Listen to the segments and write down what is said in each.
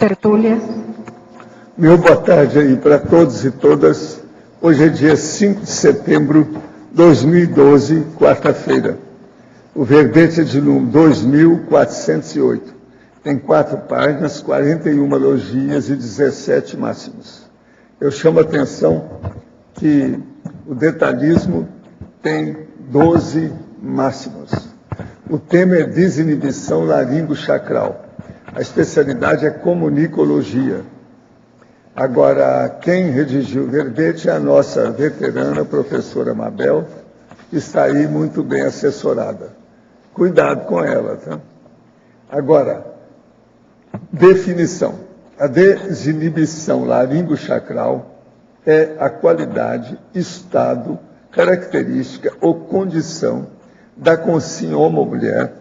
tertúlia. Meu boa tarde aí para todos e todas. Hoje é dia 5 de setembro de 2012, quarta-feira. O verbete é de número 2408. Tem 4 páginas, 41 logias e 17 máximos. Eu chamo a atenção que o detalhismo tem 12 máximos. O tema é desinibição laringo-chacral. A especialidade é comunicologia. Agora, quem redigiu o verbete é a nossa veterana professora Mabel, que está aí muito bem assessorada. Cuidado com ela, tá? Agora, definição. A desinibição laringo-chacral é a qualidade, estado, característica ou condição da consciência homo-mulher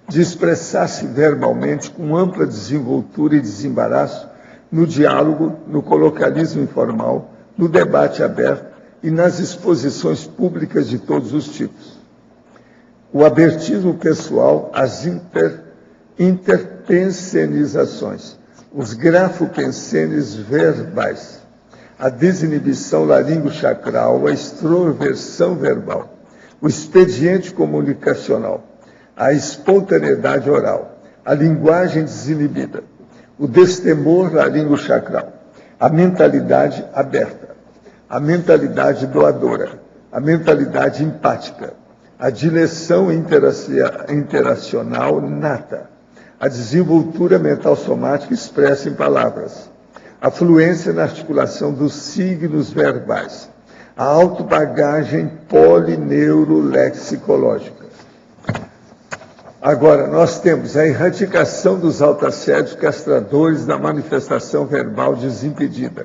de expressar-se verbalmente com ampla desenvoltura e desembaraço no diálogo, no coloquialismo informal, no debate aberto e nas exposições públicas de todos os tipos. O abertismo pessoal, as interpensenizações, os grafopensenes verbais, a desinibição laringo-chacral, a extroversão verbal, o expediente comunicacional, a espontaneidade oral, a linguagem desinibida, o destemor laringo-chacral, a mentalidade aberta, a mentalidade doadora, a mentalidade empática, a direção interacional nata, a desenvoltura mental somática expressa em palavras, a fluência na articulação dos signos verbais, a autobagagem polineurolexicológica. Agora, nós temos a erradicação dos autoassédios castradores da manifestação verbal desimpedida,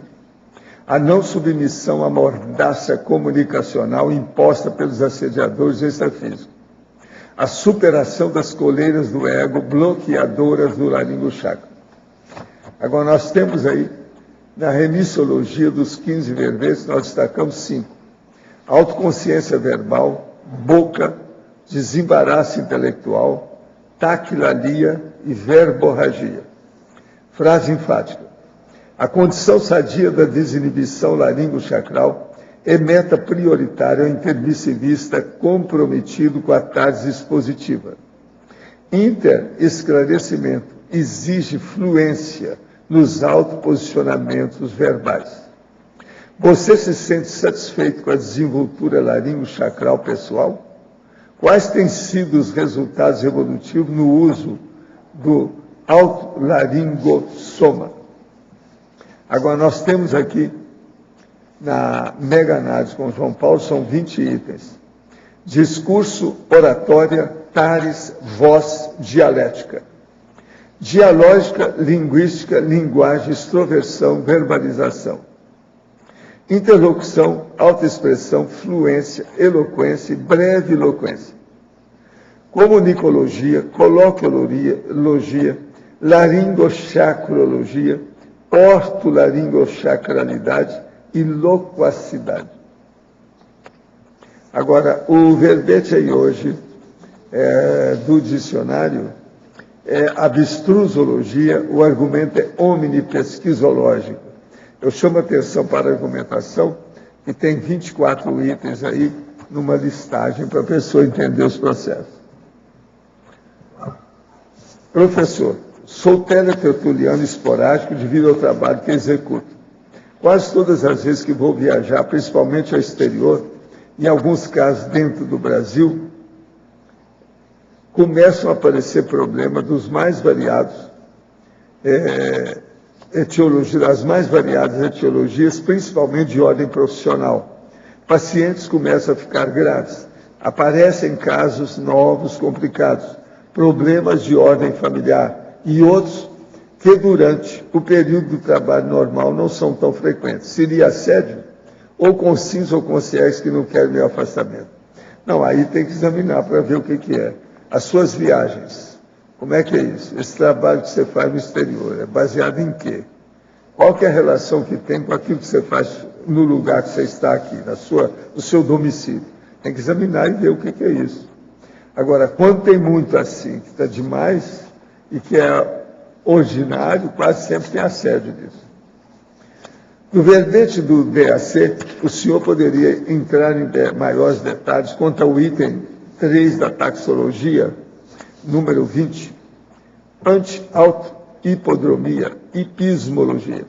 a não submissão à mordaça comunicacional imposta pelos assediadores extrafísicos, a superação das coleiras do ego bloqueadoras do laringo-chakra. Agora, nós temos aí, na remissologia dos 15 verbetes, nós destacamos 5. Autoconsciência verbal, boca, desembaraço intelectual, taquilalia e verborragia. Frase enfática. A condição sadia da desinibição laringo-chacral é meta prioritária ao intermissivista comprometido com a tarde expositiva. Interesclarecimento exige fluência nos autoposicionamentos verbais. Você se sente satisfeito com a desenvoltura laringo-chacral pessoal? Quais têm sido os resultados evolutivos no uso do autolaringossoma? Agora, nós temos aqui, na mega-análise com João Paulo, são 20 itens. Discurso, oratória, tares, voz, dialética. Dialógica, linguística, linguagem, extroversão, verbalização. Interlocução, autoexpressão, fluência, eloquência e breve eloquência. Comunicologia, coloquiologia, laringochacrologia, ortolaringochacralidade e loquacidade. Agora, o verbete aí hoje do dicionário é abstrusologia, o argumento é omnipesquisológico. Eu chamo a atenção para a argumentação, que tem 24 itens aí, numa listagem, para a pessoa entender os processos. Professor, sou teletertuliano esporádico devido ao trabalho que executo. Quase todas as vezes que vou viajar, principalmente ao exterior, em alguns casos dentro do Brasil, começam a aparecer problemas dos mais variados, as mais variadas etiologias, principalmente de ordem profissional. Pacientes começam a ficar graves, aparecem casos novos, complicados, problemas de ordem familiar e outros que durante o período do trabalho normal não são tão frequentes. Seria assédio ou consciência ou consciência que não querem meu afastamento. Não, aí tem que examinar para ver o que é. As suas viagens, como é que é isso? Esse trabalho que você faz no exterior, é baseado em quê? Qual que é a relação que tem com aquilo que você faz no lugar que você está aqui, no seu domicílio? Tem que examinar e ver o que é isso. Agora, quando tem muito assim, que está demais, e que é ordinário, quase sempre tem assédio disso. No verbete do DAC, o senhor poderia entrar em maiores detalhes quanto ao item 3 da taxologia, número 20, anti-auto-hipodromia, hipismologia.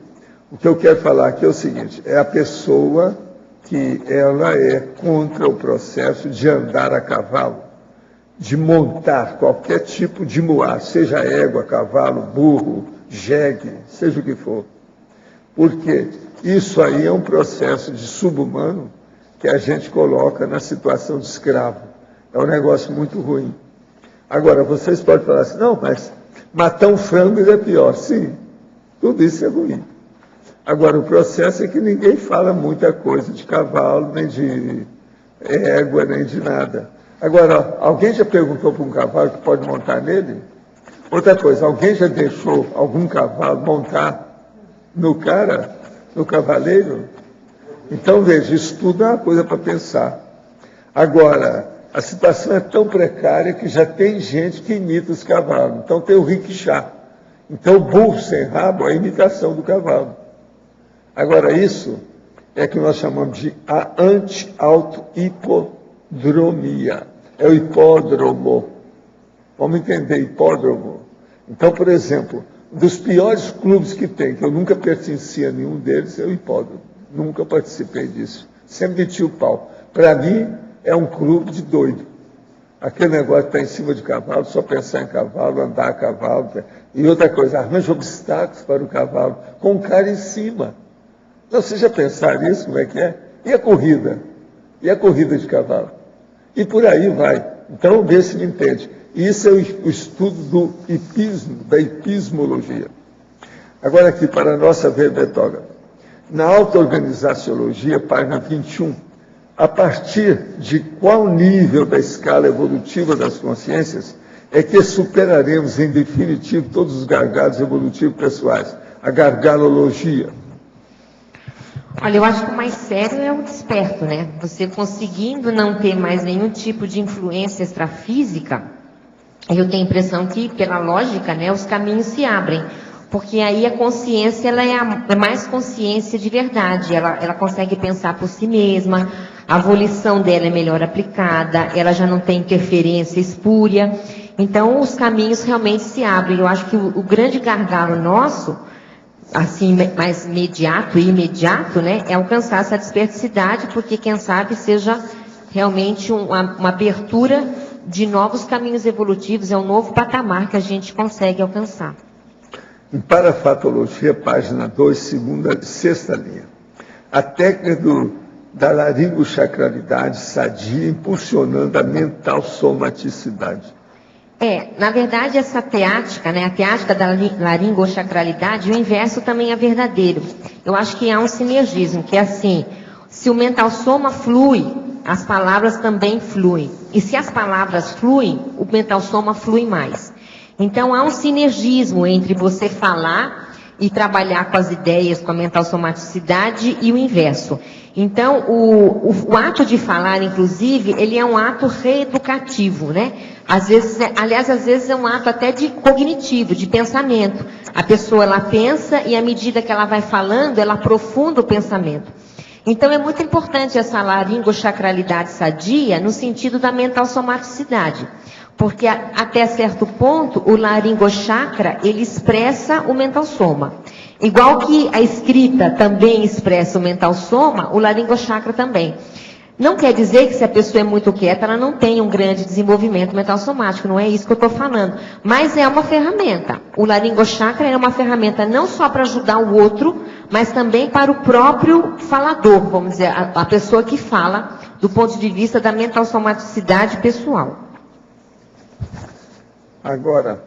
O que eu quero falar aqui é o seguinte, é a pessoa que ela é contra o processo de andar a cavalo, de montar qualquer tipo de moar, seja égua, cavalo, burro, jegue, seja o que for. Porque isso aí é um processo de subhumano que a gente coloca na situação de escravo. É um negócio muito ruim. Agora, vocês podem falar assim, não, mas matar um frango é pior. Sim, tudo isso é ruim. Agora, o processo é que ninguém fala muita coisa de cavalo, nem de égua, nem de nada. Agora, alguém já perguntou para um cavalo que pode montar nele? Outra coisa, alguém já deixou algum cavalo montar no cara, no cavaleiro? Então, veja, isso tudo é uma coisa para pensar. Agora, a situação é tão precária que já tem gente que imita os cavalos. Então, tem o rickshaw. Então, o burro sem rabo é a imitação do cavalo. Agora, isso é que nós chamamos de a anti-auto-hipodromia. É o hipódromo. Vamos entender, hipódromo. Então, por exemplo, um dos piores clubes que tem, que eu nunca pertenci a nenhum deles, é o hipódromo. Nunca participei disso. Sempre meti o pau. Para mim, é um clube de doido. Aquele negócio de estar em cima de cavalo, só pensar em cavalo, andar a cavalo. E outra coisa, arranja obstáculos para o cavalo, com um cara em cima. Não, vocês já pensaram nisso, como é que é? E a corrida? E a corrida de cavalo? E por aí vai. Então, vê se me entende. Isso é o estudo do hipismo, da hipismologia. Agora aqui, para a nossa verbetógrafa. Na auto-organizaciologia, página 21, a partir de qual nível da escala evolutiva das consciências é que superaremos, em definitivo, todos os gargalos evolutivos pessoais? A gargalologia. Olha, eu acho que o mais sério é o desperto, né? Você conseguindo não ter mais nenhum tipo de influência extrafísica, eu tenho a impressão que, pela lógica, né, os caminhos se abrem. Porque aí a consciência, ela é mais consciência de verdade. Ela consegue pensar por si mesma, a volição dela é melhor aplicada, ela já não tem interferência espúria. Então, os caminhos realmente se abrem. Eu acho que o grande gargalo nosso, assim, mais imediato, né, é alcançar essa desperticidade, porque quem sabe seja realmente uma abertura de novos caminhos evolutivos, é um novo patamar que a gente consegue alcançar. Em Parafatologia, página 2, sexta linha. A técnica da laringosacralidade sadia, impulsionando a mental somaticidade. Na verdade, essa teática, né, a teática da laringosacralidade, o inverso também é verdadeiro. Eu acho que há um sinergismo, que é assim, se o mental soma flui, as palavras também fluem. E se as palavras fluem, o mental soma flui mais. Então, há um sinergismo entre você falar e trabalhar com as ideias, com a mental somaticidade e o inverso. Então, o ato de falar, inclusive, ele é um ato reeducativo, né? Às vezes é um ato até de cognitivo, de pensamento. A pessoa, ela pensa e, à medida que ela vai falando, ela aprofunda o pensamento. Então, é muito importante essa laringosacralidade sadia no sentido da mental somaticidade. Porque até certo ponto, o laringochakra, ele expressa o mental soma. Igual que a escrita também expressa o mental soma, o laringochakra também. Não quer dizer que se a pessoa é muito quieta, ela não tem um grande desenvolvimento mental somático, não é isso que eu estou falando. Mas é uma ferramenta. O laringochakra é uma ferramenta não só para ajudar o outro, mas também para o próprio falador, vamos dizer, a pessoa que fala, do ponto de vista da mental somaticidade pessoal. Agora,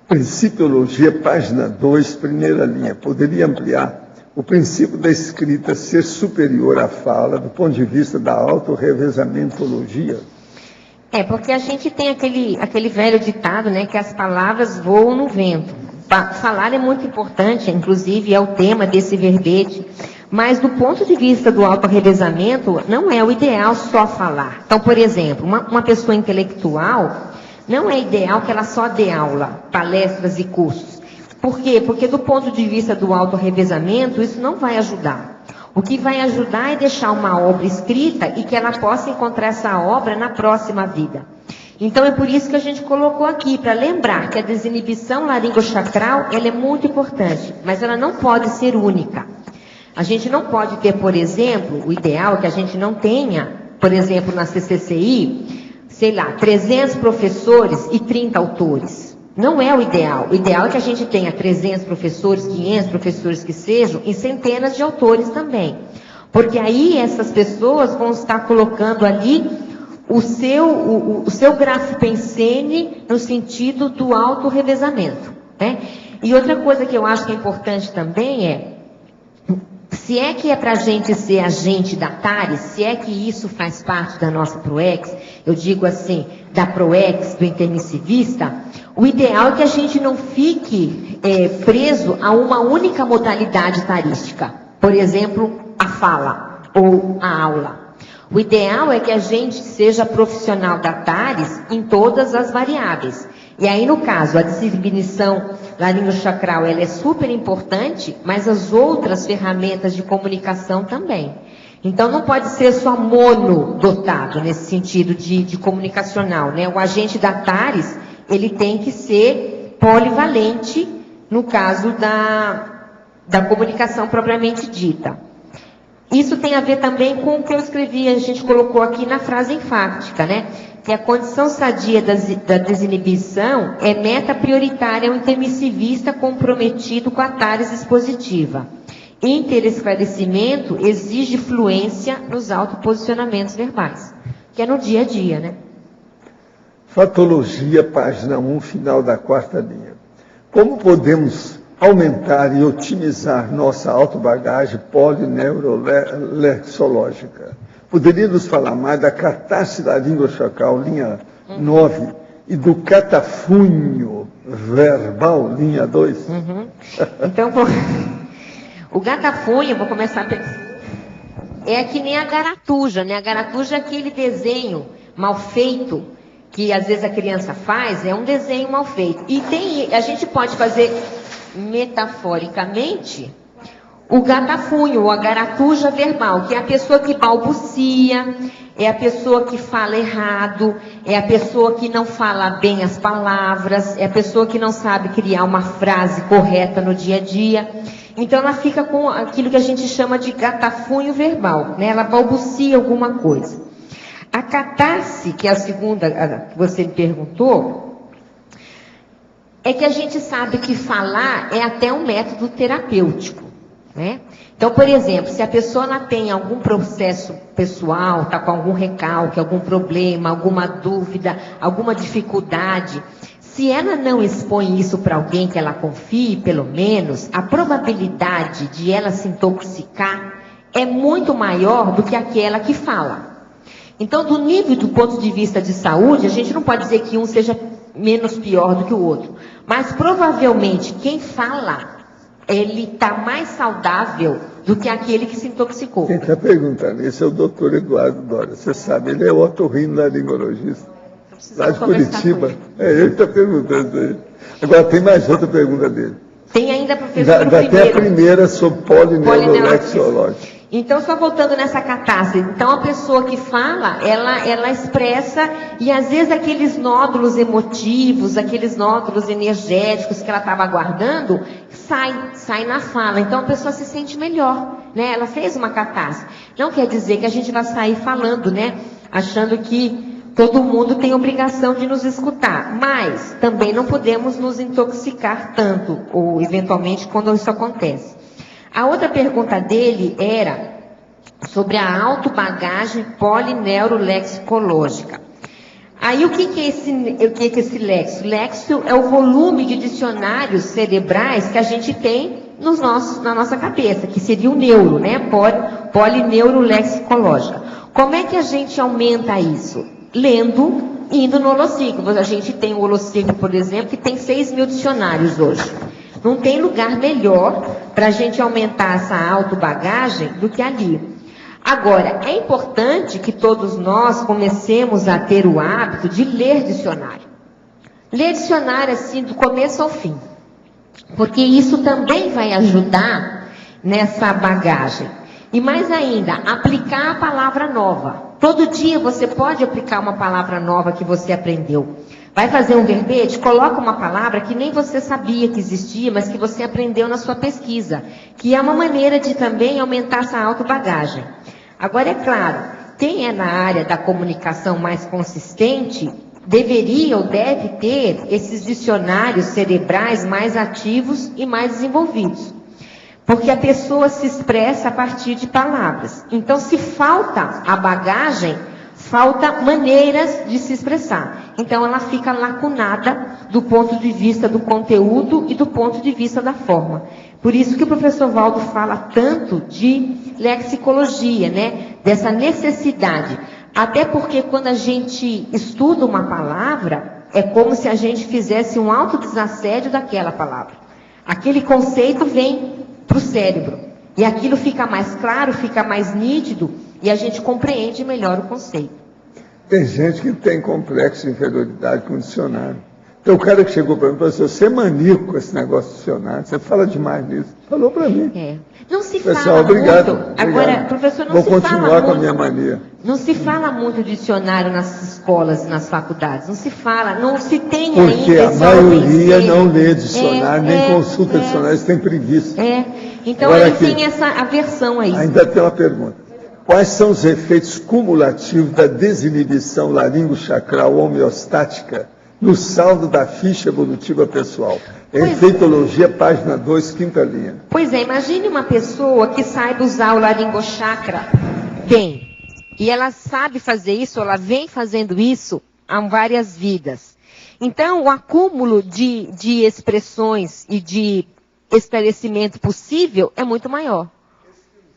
Principiologia, página 2, primeira linha. Poderia ampliar o princípio da escrita ser superior à fala, do ponto de vista da autorrevesamentologia? Porque a gente tem aquele velho ditado, né, que as palavras voam no vento. Falar é muito importante, inclusive é o tema desse verbete. Mas do ponto de vista do autorrevezamento, não é o ideal só falar. Então, por exemplo, uma pessoa intelectual, Não é ideal que ela só dê aula, palestras e cursos. Por quê? Porque do ponto de vista do autorrevezamento, isso não vai ajudar. O que vai ajudar é deixar uma obra escrita e que ela possa encontrar essa obra na próxima vida. Então é por isso que a gente colocou aqui, para lembrar que a desinibição laringochacral, ela é muito importante, mas ela não pode ser única. A gente não pode ter, por exemplo, o ideal é que a gente não tenha, por exemplo, na CCCI, sei lá, 300 professores e 30 autores. Não é o ideal. O ideal é que a gente tenha 300 professores, 500 professores que sejam, e centenas de autores também. Porque aí essas pessoas vão estar colocando ali o seu grafo-pensene no sentido do autorrevezamento, né? E outra coisa que eu acho que é importante também é, se é que é para a gente ser agente da TARES, se é que isso faz parte da nossa PROEX, eu digo assim, da PROEX, do intermissivista, o ideal é que a gente não fique preso a uma única modalidade tarística. Por exemplo, a fala ou a aula. O ideal é que a gente seja profissional da TARES em todas as variáveis. E aí, no caso, a desinibição laringochacral, ela é super importante, mas as outras ferramentas de comunicação também. Então, não pode ser só monodotado, nesse sentido de comunicacional, né? O agente da TARES, ele tem que ser polivalente, no caso da comunicação propriamente dita. Isso tem a ver também com o que eu escrevi, a gente colocou aqui na frase enfática, né? Que a condição sadia da desinibição é meta prioritária ao intermissivista comprometido com a TARES expositiva. Interesclarecimento exige fluência nos autoposicionamentos verbais, que é no dia a dia, né? Fatologia, página 1, final da 4ª linha. Como podemos aumentar e otimizar nossa autobagagem polineurolexológica? Poderia nos falar mais da catarse laringochacal, linha 9, e do catafunho verbal, linha 2? Então, o gatafunho, vou começar é que nem a garatuja, né? A garatuja é aquele desenho mal feito, que às vezes a criança faz, é um desenho mal feito. E a gente pode fazer metaforicamente o gatafunho, ou a garatuja verbal, que é a pessoa que balbucia, é a pessoa que fala errado, é a pessoa que não fala bem as palavras, é a pessoa que não sabe criar uma frase correta no dia a dia. Então ela fica com aquilo que a gente chama de gatafunho verbal, né? Ela balbucia alguma coisa. A catarse, que é a segunda que você me perguntou, é que a gente sabe que falar é até um método terapêutico, né? Então, por exemplo, se a pessoa ela tem algum processo pessoal, está com algum recalque, algum problema, alguma dúvida, alguma dificuldade, se ela não expõe isso para alguém que ela confie, pelo menos, a probabilidade de ela se intoxicar é muito maior do que aquela que fala. Então, do ponto de vista de saúde, a gente não pode dizer que um seja menos pior do que o outro. Mas, provavelmente, quem fala, ele está mais saudável do que aquele que se intoxicou. Quem está perguntando isso é o doutor Eduardo Dória. Você sabe, ele é otorrinolaringologista, lá de Curitiba. É ele que está perguntando aí. Agora, tem mais outra pergunta dele. Tem ainda, professor, Dá até a primeira sobre polineurolexológica. Então, só voltando nessa catarse, então a pessoa que fala, ela expressa, e às vezes aqueles nódulos emotivos, aqueles nódulos energéticos que ela estava guardando, sai na fala. Então a pessoa se sente melhor, né? Ela fez uma catarse. Não quer dizer que a gente vai sair falando, né? Achando que todo mundo tem obrigação de nos escutar. Mas também não podemos nos intoxicar tanto, ou eventualmente quando isso acontece. A outra pergunta dele era sobre a autobagagem polineurolexicológica. Aí o que é esse léxico? Léxico é o volume de dicionários cerebrais que a gente tem na nossa cabeça, que seria o neuro, né? Polineurolexicológica. Como é que a gente aumenta isso? Lendo, indo no Holociclo. A gente tem o Holociclo, por exemplo, que tem 6.000 dicionários hoje. Não tem lugar melhor para a gente aumentar essa autobagagem do que ali. Agora, é importante que todos nós comecemos a ter o hábito de ler dicionário. Ler dicionário assim do começo ao fim. Porque isso também vai ajudar nessa bagagem. E mais ainda, aplicar a palavra nova. Todo dia você pode aplicar uma palavra nova que você aprendeu. Vai fazer um verbete? Coloca uma palavra que nem você sabia que existia, mas que você aprendeu na sua pesquisa. Que é uma maneira de também aumentar essa autobagagem. Agora, é claro, quem é na área da comunicação mais consistente, deveria ou deve ter esses dicionários cerebrais mais ativos e mais desenvolvidos. Porque a pessoa se expressa a partir de palavras. Então, se falta a bagagem, falta maneiras de se expressar. Então, ela fica lacunada do ponto de vista do conteúdo e do ponto de vista da forma. Por isso que o professor Valdo fala tanto de lexicologia, né? Dessa necessidade. Até porque quando a gente estuda uma palavra, é como se a gente fizesse um autodesassédio daquela palavra. Aquele conceito vem para o cérebro. E aquilo fica mais claro, fica mais nítido, e a gente compreende melhor o conceito. Tem gente que tem complexo de inferioridade com o dicionário. Então o cara que chegou para mim, professor, você é maníaco com esse negócio de dicionário, você fala demais nisso. Falou para mim. Não se pessoal, fala obrigado, muito. obrigado. Agora, professor, não Vou se fala muito. Vou continuar com a minha mania. Não se fala muito dicionário nas escolas e nas faculdades. Não se fala, não se tem porque ainda esse a maioria ensino. não lê dicionário, nem consulta dicionário, eles têm preguiça. Então agora, ele tem essa aversão aí. Ainda tem uma pergunta. Quais são os efeitos cumulativos da desinibição laringo-chacral homeostática no saldo da ficha evolutiva pessoal? Efeitologia, página 2, quinta linha. Pois é, imagine uma pessoa que saiba usar o laringochakra bem. E ela sabe fazer isso, ela vem fazendo isso há várias vidas. Então, o acúmulo de expressões e de esclarecimento possível é muito maior.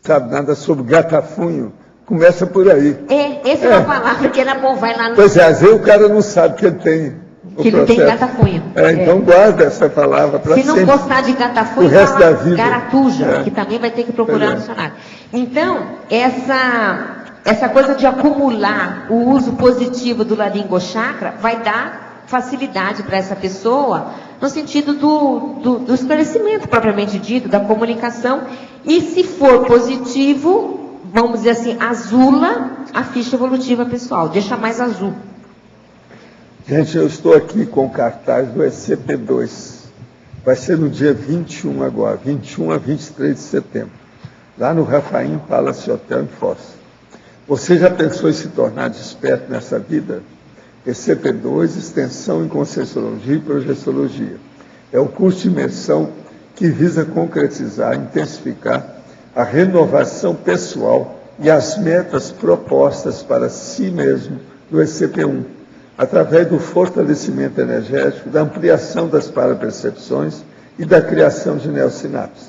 Sabe nada sobre gatafunho? Começa por aí. Essa é uma palavra que era bom, vai lá no... Pois é, às vezes o cara não sabe que ele tem o que ele tem gatafunho. Então guarda essa palavra para sempre. Se não gostar de gatafunho, o resto da vida. Garatuja, que também vai ter que procurar no dicionário. Então, essa coisa de acumular o uso positivo do laringochakra vai dar facilidade para essa pessoa no sentido do esclarecimento propriamente dito, da comunicação. E se for positivo, vamos dizer assim, azula a ficha evolutiva pessoal, deixa mais azul. Gente, eu estou aqui com o cartaz do ECP2. Vai ser no dia 21 agora, 21 a 23 de setembro, lá no Rafaim Palace Hotel em Foz. Você já pensou em se tornar desperto nessa vida? ECP2, Extensão em Conscienciologia e Projeciologia. É o curso de imersão que visa concretizar, intensificar a renovação pessoal e as metas propostas para si mesmo do ECP1, através do fortalecimento energético, da ampliação das parapercepções e da criação de neossinapses.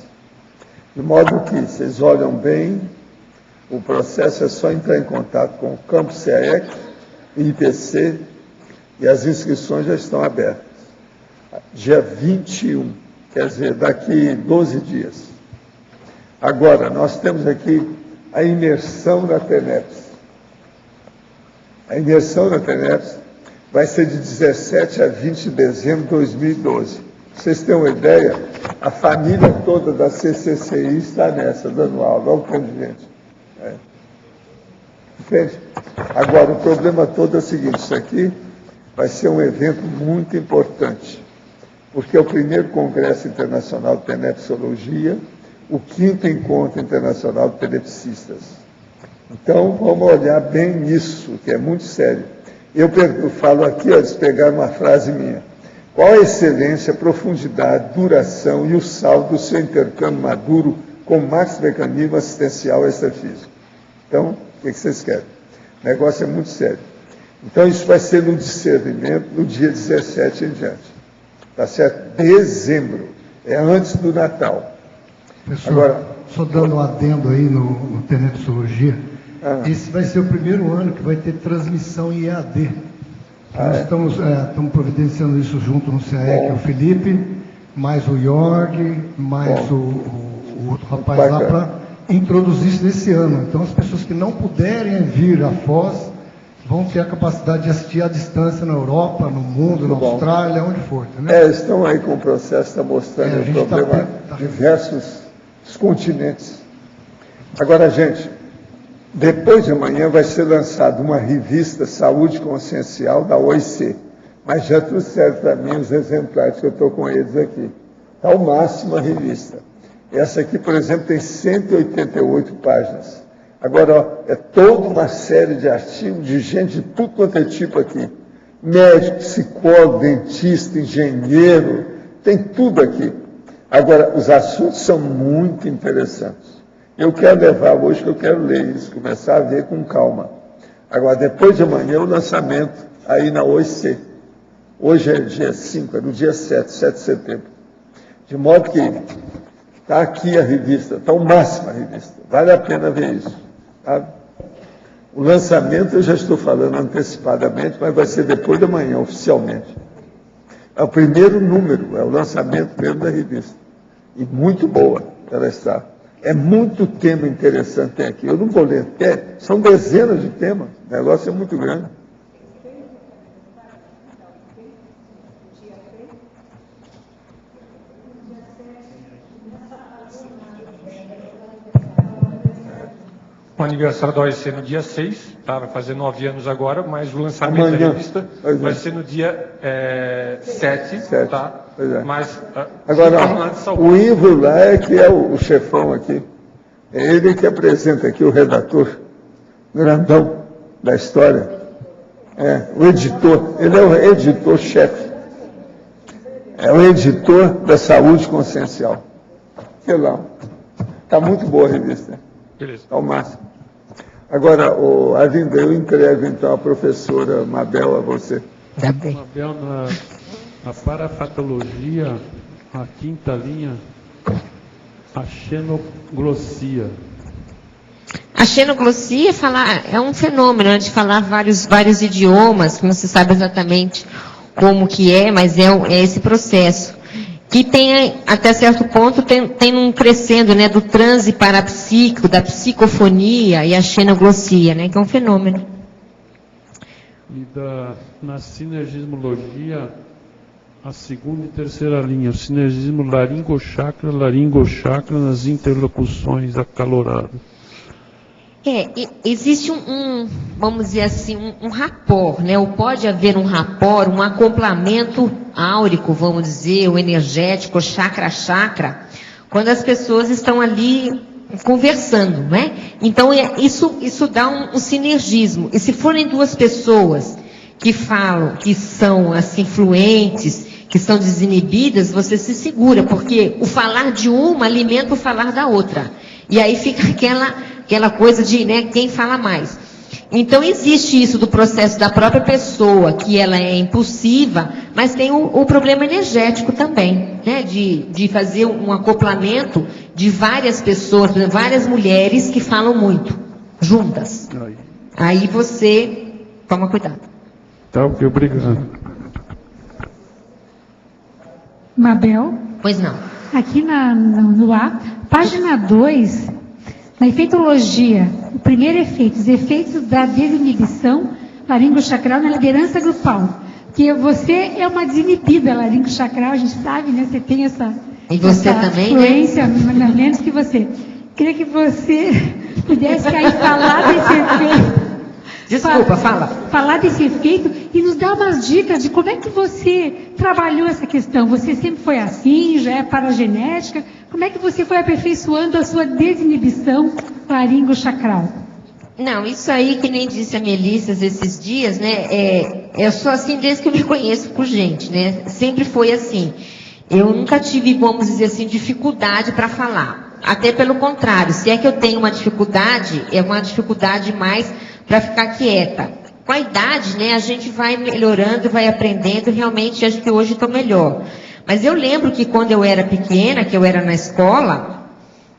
De modo que vocês olham bem, o processo é só entrar em contato com o Campus CAEC, IPC, e as inscrições já estão abertas. Dia 21, quer dizer, daqui 12 dias. Agora, nós temos aqui a imersão na TENEPS. A imersão na TENEPS vai ser de 17 a 20 de dezembro de 2012. Pra vocês terem uma ideia, a família toda da CCCI está nessa, dando aula, olha o tanto de gente. Entende? Agora, o problema todo é o seguinte, isso aqui vai ser um evento muito importante, porque é o primeiro Congresso Internacional de Tenepsologia, o 5º Encontro Internacional de Tenepsistas. Então, vamos olhar bem nisso, que é muito sério. Eu falo aqui, eles pegaram uma frase minha. Qual a excelência, profundidade, duração e o saldo do seu intercâmbio maduro com o máximo mecanismo assistencial extrafísico? Então, o que vocês querem? O negócio é muito sério. Então, isso vai ser no discernimento, no dia 17 em diante. Tá certo? Dezembro. É antes do Natal. Professor, agora, só dando um adendo aí no Tenepsologia, esse vai ser o primeiro ano que vai ter transmissão em EAD. Nós estamos providenciando isso junto no CAEC, o Felipe, mais o Jorg, mais o outro rapaz lá, para introduzir isso nesse ano. Então, as pessoas que não puderem vir a Foz vão ter a capacidade de assistir à distância na Europa, no mundo, na Austrália, onde for, entendeu? Estão aí com o processo, está mostrando o problema diversos continentes. Agora, gente, depois de amanhã vai ser lançada uma revista Saúde Consciencial da OIC, mas já trouxeram para mim os exemplares que eu estou com eles aqui. Está ao máximo a revista. Essa aqui, por exemplo, tem 188 páginas. Agora, ó, é toda uma série de artigos de gente de tudo quanto é tipo aqui. Médico, psicólogo, dentista, engenheiro, tem tudo aqui. Agora, os assuntos são muito interessantes. Eu quero levar hoje, que eu quero ler isso, começar a ver com calma. Agora, depois de amanhã, o lançamento aí na OIC. Hoje é dia 5, é no dia 7 de setembro. De modo que está aqui a revista, está ao máximo a revista. Vale a pena ver isso. Tá? O lançamento eu já estou falando antecipadamente, mas vai ser depois da manhã, oficialmente. É o primeiro número, é o lançamento mesmo da revista. E muito boa ela está. É muito tema interessante tem aqui. Eu não vou ler, são dezenas de temas, o negócio é muito grande. O aniversário da OIC no dia 6, tá? Vai fazer 9 anos agora, mas o lançamento da revista vai ser no dia 7, tá? Mas, agora, o Ivo lá é que é o chefão aqui. É ele que apresenta aqui, o redator grandão da história. O editor, ele é o editor-chefe. É o editor da Saúde Consciencial. Sei lá. Está muito boa a revista. Beleza. Ao máximo. Agora, Arlindo, eu entrego então a professora Mabel a você. Tá bem. Mabel, na parafatologia, a quinta linha, a xenoglossia. A xenoglossia é um fenômeno de falar vários idiomas, que não se sabe exatamente como que é, mas é esse processo. Que tem, até certo ponto, tem um crescendo, né, do transe parapsíquico, da psicofonia e a xenoglossia, né, que é um fenômeno. E na sinergismologia, a segunda e terceira linha, o sinergismo laringochakra nas interlocuções acaloradas. Existe vamos dizer assim, um rapport, né? Ou pode haver um rapport, um acoplamento áurico, vamos dizer, o energético, chakra a chakra, quando as pessoas estão ali conversando, né? Então, isso dá um sinergismo. E se forem duas pessoas que falam, que são assim, fluentes, que são desinibidas, você se segura, porque o falar de uma alimenta o falar da outra. E aí fica aquela coisa de, né, quem fala mais. Então, existe isso do processo da própria pessoa, que ela é impulsiva, mas tem o problema energético também, né, de fazer um acoplamento de várias pessoas, várias mulheres que falam muito, juntas. Aí você toma cuidado. Tá, ok, obrigado. Mabel? Pois não. Aqui no A, página 2, na efeitologia, o primeiro efeito, os efeitos da desinibição laringochacral na liderança grupal. Que você é uma desinibida laringochacral, a gente sabe, né? Você tem essa também, influência, né? Menos que você. Queria que você pudesse aí falar desse efeito. Desculpa, fala. Falar desse efeito e nos dar umas dicas de como é que você trabalhou essa questão. Você sempre foi assim, já é paragenética? Como é que você foi aperfeiçoando a sua desinibição laringochacral? Não, isso aí, que nem disse a Melissa esses dias, né? Eu sou assim desde que eu me conheço por gente, né? Sempre foi assim. Eu nunca tive, vamos dizer assim, dificuldade para falar. Até pelo contrário, se é que eu tenho uma dificuldade, é uma dificuldade mais para ficar quieta. Com a idade, né, a gente vai melhorando, vai aprendendo, realmente acho que hoje estou melhor. Mas eu lembro que quando eu era pequena, que eu era na escola,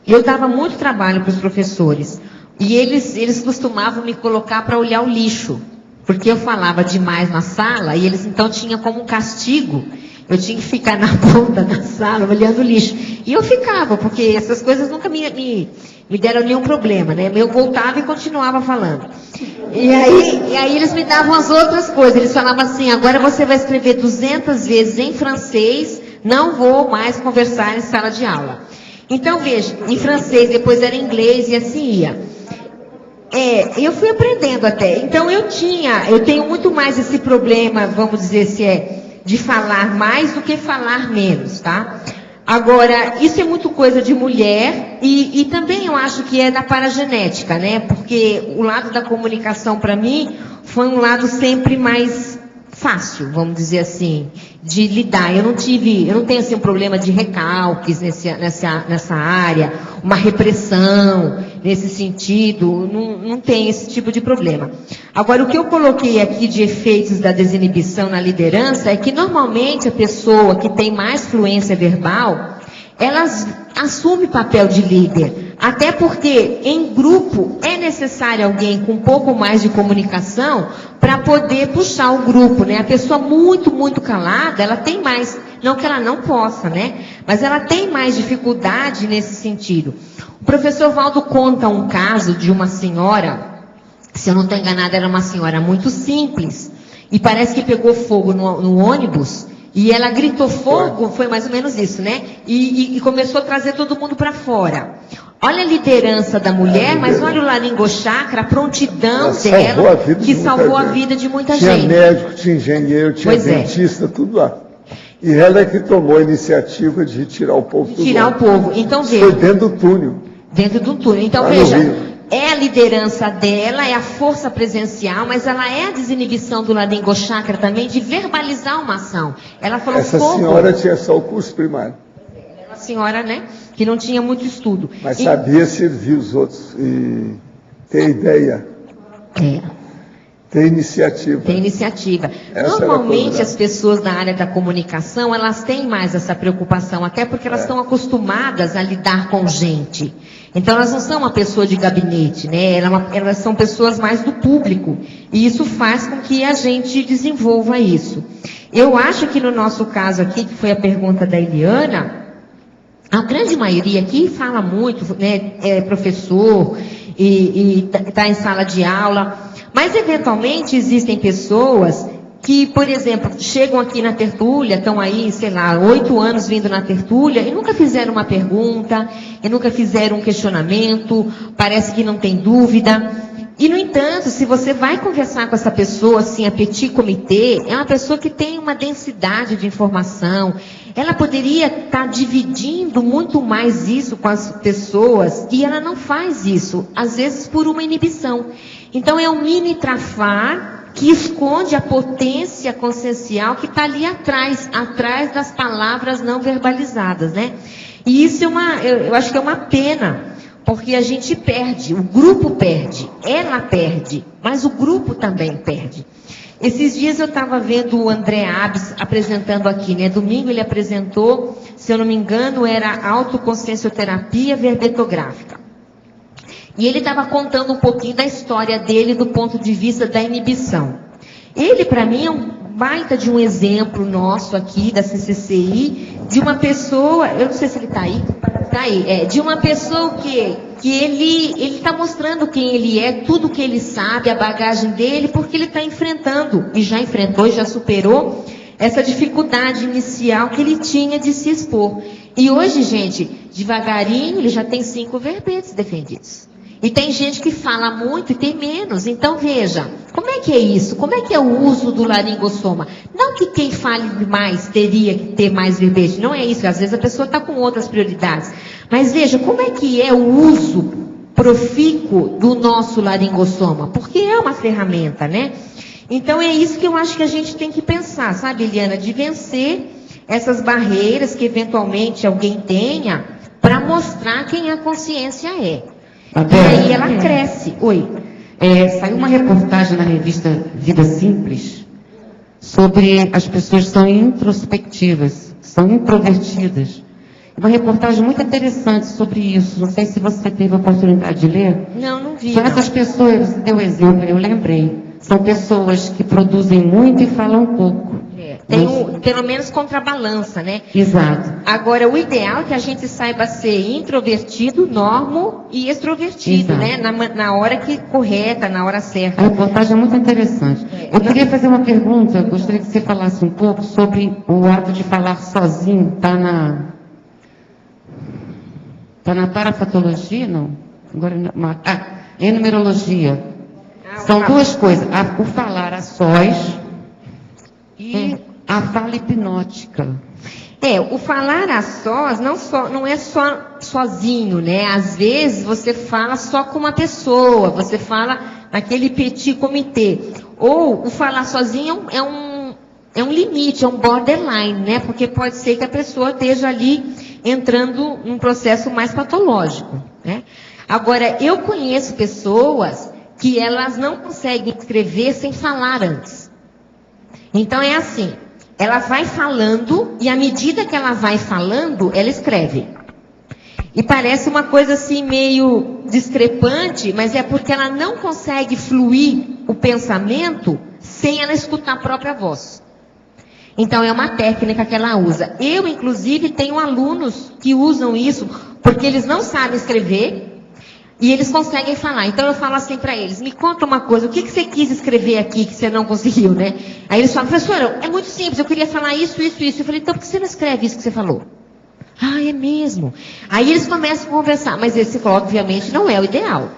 eu dava muito trabalho para os professores. E eles costumavam me colocar para olhar o lixo, porque eu falava demais na sala, e eles então tinham como um castigo, eu tinha que ficar na ponta da sala olhando o lixo. E eu ficava, porque essas coisas nunca me deram nenhum problema, né? Eu voltava e continuava falando. E aí eles me davam as outras coisas. Eles falavam assim, agora você vai escrever 200 vezes em francês, não vou mais conversar em sala de aula. Então, veja, em francês, depois era inglês e assim ia. Eu fui aprendendo até. Então, eu tenho muito mais esse problema, vamos dizer, de falar mais do que falar menos, tá? Agora, isso é muito coisa de mulher e também eu acho que é da paragenética, né? Porque o lado da comunicação, para mim, foi um lado sempre mais fácil, vamos dizer assim, de lidar. Eu não tenho assim um problema de recalques nessa área, uma repressão nesse sentido, não tem esse tipo de problema. Agora, o que eu coloquei aqui de efeitos da desinibição na liderança é que normalmente a pessoa que tem mais fluência verbal, ela assume papel de líder. Até porque, em grupo, é necessário alguém com um pouco mais de comunicação para poder puxar o grupo, né? A pessoa muito, muito calada, ela tem mais, não que ela não possa, né? Mas ela tem mais dificuldade nesse sentido. O professor Valdo conta um caso de uma senhora, se eu não estou enganada, era uma senhora muito simples, e parece que pegou fogo no ônibus, e ela gritou fogo, foi mais ou menos isso, né? E começou a trazer todo mundo para fora. Olha a liderança da mulher, mas olha o laringochakra, a prontidão dela, que salvou a vida de muita gente. Tinha médico, tinha engenheiro, tinha dentista, tudo lá. E ela é que tomou a iniciativa de tirar o povo do tirar o povo. Então, veja. Foi dentro do túnel. Dentro do túnel. Então, veja, é a liderança dela, é a força presencial, mas ela é a desinibição do laringochakra também de verbalizar uma ação. Ela falou essa fogo. Senhora tinha só o curso primário. Uma senhora, né, que não tinha muito estudo. Mas sabia servir os outros e ter ideia. Ter iniciativa. Tem iniciativa. Normalmente as pessoas da área da comunicação, elas têm mais essa preocupação, até porque elas estão acostumadas a lidar com gente. Então elas não são uma pessoa de gabinete, né? Elas são pessoas mais do público. E isso faz com que a gente desenvolva isso. Eu acho que no nosso caso aqui, que foi a pergunta da Eliana, a grande maioria aqui fala muito, né? É professor e está em sala de aula. Mas, eventualmente, existem pessoas que, por exemplo, chegam aqui na tertúlia, estão aí, sei lá, 8 anos vindo na tertúlia e nunca fizeram uma pergunta, e nunca fizeram um questionamento, parece que não tem dúvida. E, no entanto, se você vai conversar com essa pessoa, assim, a petit comité, é uma pessoa que tem uma densidade de informação. Ela poderia estar dividindo muito mais isso com as pessoas, e ela não faz isso, às vezes por uma inibição. Então, é um mini trafar que esconde a potência consciencial que está ali atrás das palavras não verbalizadas, né? E isso eu acho que é uma pena, porque a gente perde, o grupo perde, ela perde, mas o grupo também perde. Esses dias eu estava vendo o André Abes apresentando aqui, né? Domingo ele apresentou, se eu não me engano, era autoconsciencioterapia verbetográfica. E ele estava contando um pouquinho da história dele do ponto de vista da inibição. Ele, para mim, é um baita de um exemplo nosso aqui, da CCCI, de uma pessoa, eu não sei se ele está aí, de uma pessoa que ele está mostrando quem ele é, tudo que ele sabe, a bagagem dele, porque ele está enfrentando, e já enfrentou, e já superou, essa dificuldade inicial que ele tinha de se expor. E hoje, gente, devagarinho, ele já tem 5 verbetes defendidos. E tem gente que fala muito e tem menos. Então, veja, como é que é isso? Como é que é o uso do laringossoma? Não que quem fale mais teria que ter mais verbete. Não é isso. Às vezes a pessoa está com outras prioridades. Mas veja, como é que é o uso profícuo do nosso laringossoma? Porque é uma ferramenta, né? Então, é isso que eu acho que a gente tem que pensar, sabe, Eliana? De vencer essas barreiras que eventualmente alguém tenha para mostrar quem a consciência é. E aí ela cresce. Oi. Saiu uma reportagem na revista Vida Simples sobre as pessoas que são introspectivas, são introvertidas. Uma reportagem muito interessante sobre isso. Não sei se você teve a oportunidade de ler. Não vi. São essas pessoas, você deu exemplo, eu lembrei. São pessoas que produzem muito e falam pouco. pelo menos contrabalança, né? Exato. Agora, o ideal é que a gente saiba ser introvertido, normo e extrovertido, né? Na hora correta, na hora certa. A reportagem é muito interessante. Eu queria fazer uma pergunta, eu gostaria que você falasse um pouco sobre o ato de falar sozinho, está na parafatologia, não? Agora, em numerologia. São duas coisas, o falar a sós e a fala hipnótica. O falar a sós não é só sozinho, né? Às vezes você fala só com uma pessoa, você fala naquele petit comitê. Ou o falar sozinho é um limite, é um borderline, né? Porque pode ser que a pessoa esteja ali entrando num processo mais patológico, né? Agora, eu conheço pessoas que elas não conseguem escrever sem falar antes. Então é assim, ela vai falando e à medida que ela vai falando, ela escreve. E parece uma coisa assim meio discrepante, mas é porque ela não consegue fluir o pensamento sem ela escutar a própria voz. Então é uma técnica que ela usa. Eu, inclusive, tenho alunos que usam isso porque eles não sabem escrever e eles conseguem falar. Então eu falo assim para eles, me conta uma coisa, o que você quis escrever aqui que você não conseguiu, né? Aí eles falam, professora, é muito simples, eu queria falar isso. Eu falei, então por que você não escreve isso que você falou? Ah, é mesmo. Aí eles começam a conversar, mas esse, obviamente, não é o ideal.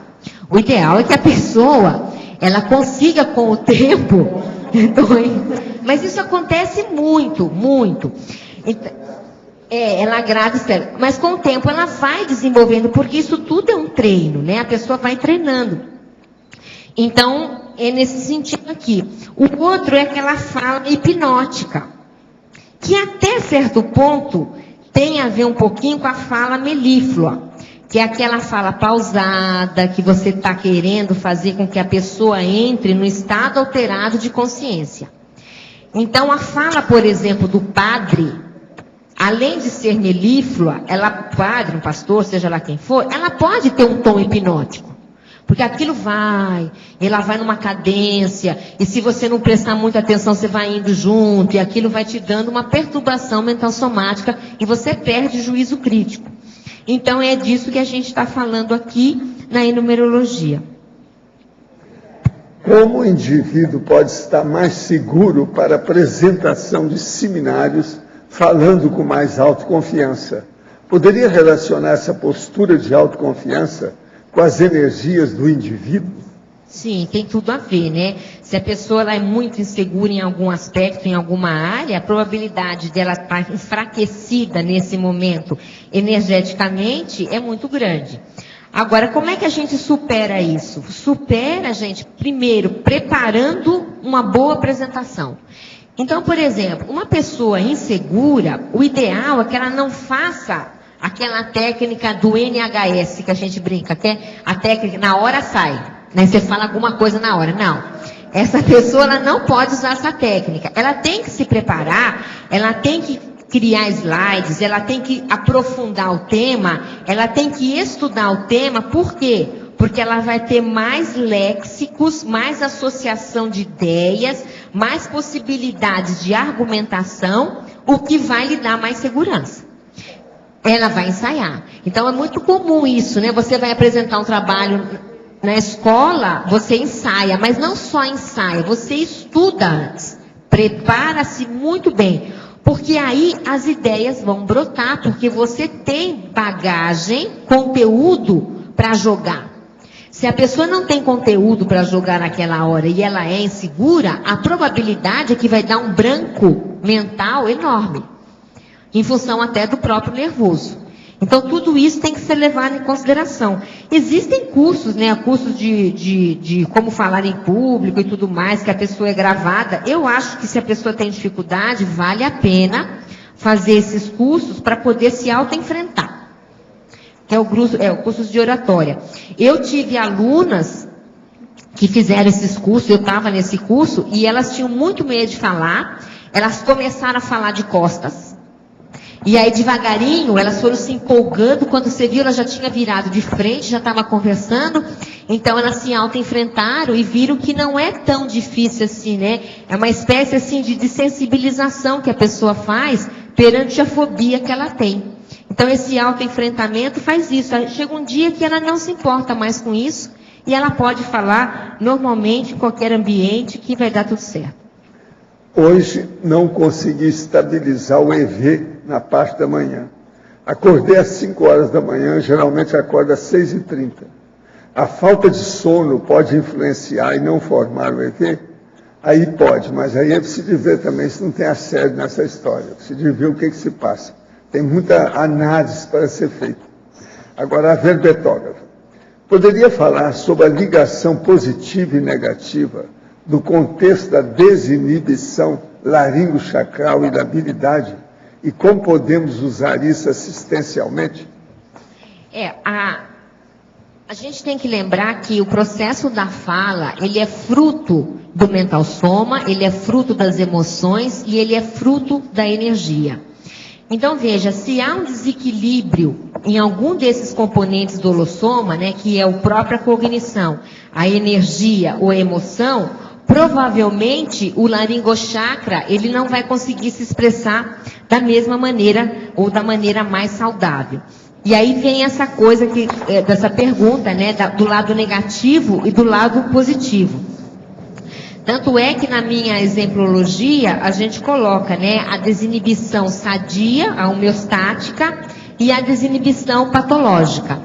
O ideal é que a pessoa, ela consiga com o tempo, mas isso acontece muito, muito. Ela agrada, espera. Mas com o tempo ela vai desenvolvendo, porque isso tudo é um treino, né? A pessoa vai treinando. Então, é nesse sentido aqui. O outro é aquela fala hipnótica, que até certo ponto tem a ver um pouquinho com a fala melíflua, que é aquela fala pausada, que você está querendo fazer com que a pessoa entre no estado alterado de consciência. Então, a fala, por exemplo, do padre, além de ser melíflua, padre, um pastor, seja lá quem for, ela pode ter um tom hipnótico. Porque aquilo ela vai numa cadência, e se você não prestar muita atenção, você vai indo junto, e aquilo vai te dando uma perturbação mental somática, e você perde o juízo crítico. Então é disso que a gente está falando aqui na enumerologia. Como o indivíduo pode estar mais seguro para a apresentação de seminários, falando com mais autoconfiança? Poderia relacionar essa postura de autoconfiança com as energias do indivíduo? Sim, tem tudo a ver, né? Se a pessoa ela é muito insegura em algum aspecto, em alguma área, a probabilidade dela estar enfraquecida nesse momento energeticamente é muito grande. Agora, como é que a gente supera isso? Supera, gente, primeiro, preparando uma boa apresentação. Então, por exemplo, uma pessoa insegura, o ideal é que ela não faça aquela técnica do NHS que a gente brinca, que é a técnica, na hora sai, né? Você fala alguma coisa na hora. Não. Essa pessoa ela não pode usar essa técnica. Ela tem que se preparar, ela tem que criar slides, ela tem que aprofundar o tema, ela tem que estudar o tema. Por quê? Porque ela vai ter mais léxicos, mais associação de ideias, mais possibilidades de argumentação, o que vai lhe dar mais segurança. Ela vai ensaiar. Então é muito comum isso, né? Você vai apresentar um trabalho na escola, você ensaia, mas não só ensaia, você estuda antes. Prepara-se muito bem. Porque aí as ideias vão brotar, porque você tem bagagem, conteúdo para jogar. Se a pessoa não tem conteúdo para jogar naquela hora e ela é insegura, a probabilidade é que vai dar um branco mental enorme. Em função até do próprio nervoso. Então, tudo isso tem que ser levado em consideração. Existem cursos, né? Cursos de como falar em público e tudo mais, que a pessoa é gravada. Eu acho que se a pessoa tem dificuldade, vale a pena fazer esses cursos para poder se auto-enfrentar. Que é o curso de oratória. Eu tive alunas que fizeram esses cursos, eu estava nesse curso, e elas tinham muito medo de falar. Elas começaram a falar de costas. E aí, devagarinho, elas foram se empolgando. Quando você viu, ela já tinha virado de frente, já estava conversando. Então elas se auto-enfrentaram e viram que não é tão difícil assim, né? É uma espécie assim de sensibilização que a pessoa faz perante a fobia que ela tem. Então esse auto-enfrentamento faz isso. Chega um dia que ela não se importa mais com isso e ela pode falar normalmente em qualquer ambiente que vai dar tudo certo. Hoje não consegui estabilizar o EV na parte da manhã. Acordei às 5 horas da manhã, geralmente acordo às 6h30. A falta de sono pode influenciar e não formar o EV? Aí pode, mas aí é preciso ver também se não tem assédio nessa história. É preciso ver o que se passa. Tem muita análise para ser feita. Agora, a verbetógrafa. Poderia falar sobre a ligação positiva e negativa do contexto da desinibição laringochacral e da habilidade? E como podemos usar isso assistencialmente? A gente tem que lembrar que o processo da fala, ele é fruto do mental soma, ele é fruto das emoções e ele é fruto da energia. Então veja, se há um desequilíbrio em algum desses componentes do holossoma, né, que é a própria cognição, a energia ou a emoção, provavelmente o laringochakra, ele não vai conseguir se expressar da mesma maneira ou da maneira mais saudável. E aí vem essa coisa dessa pergunta, né, do lado negativo e do lado positivo. Tanto é que na minha exemplologia a gente coloca, né, a desinibição sadia, a homeostática e a desinibição patológica.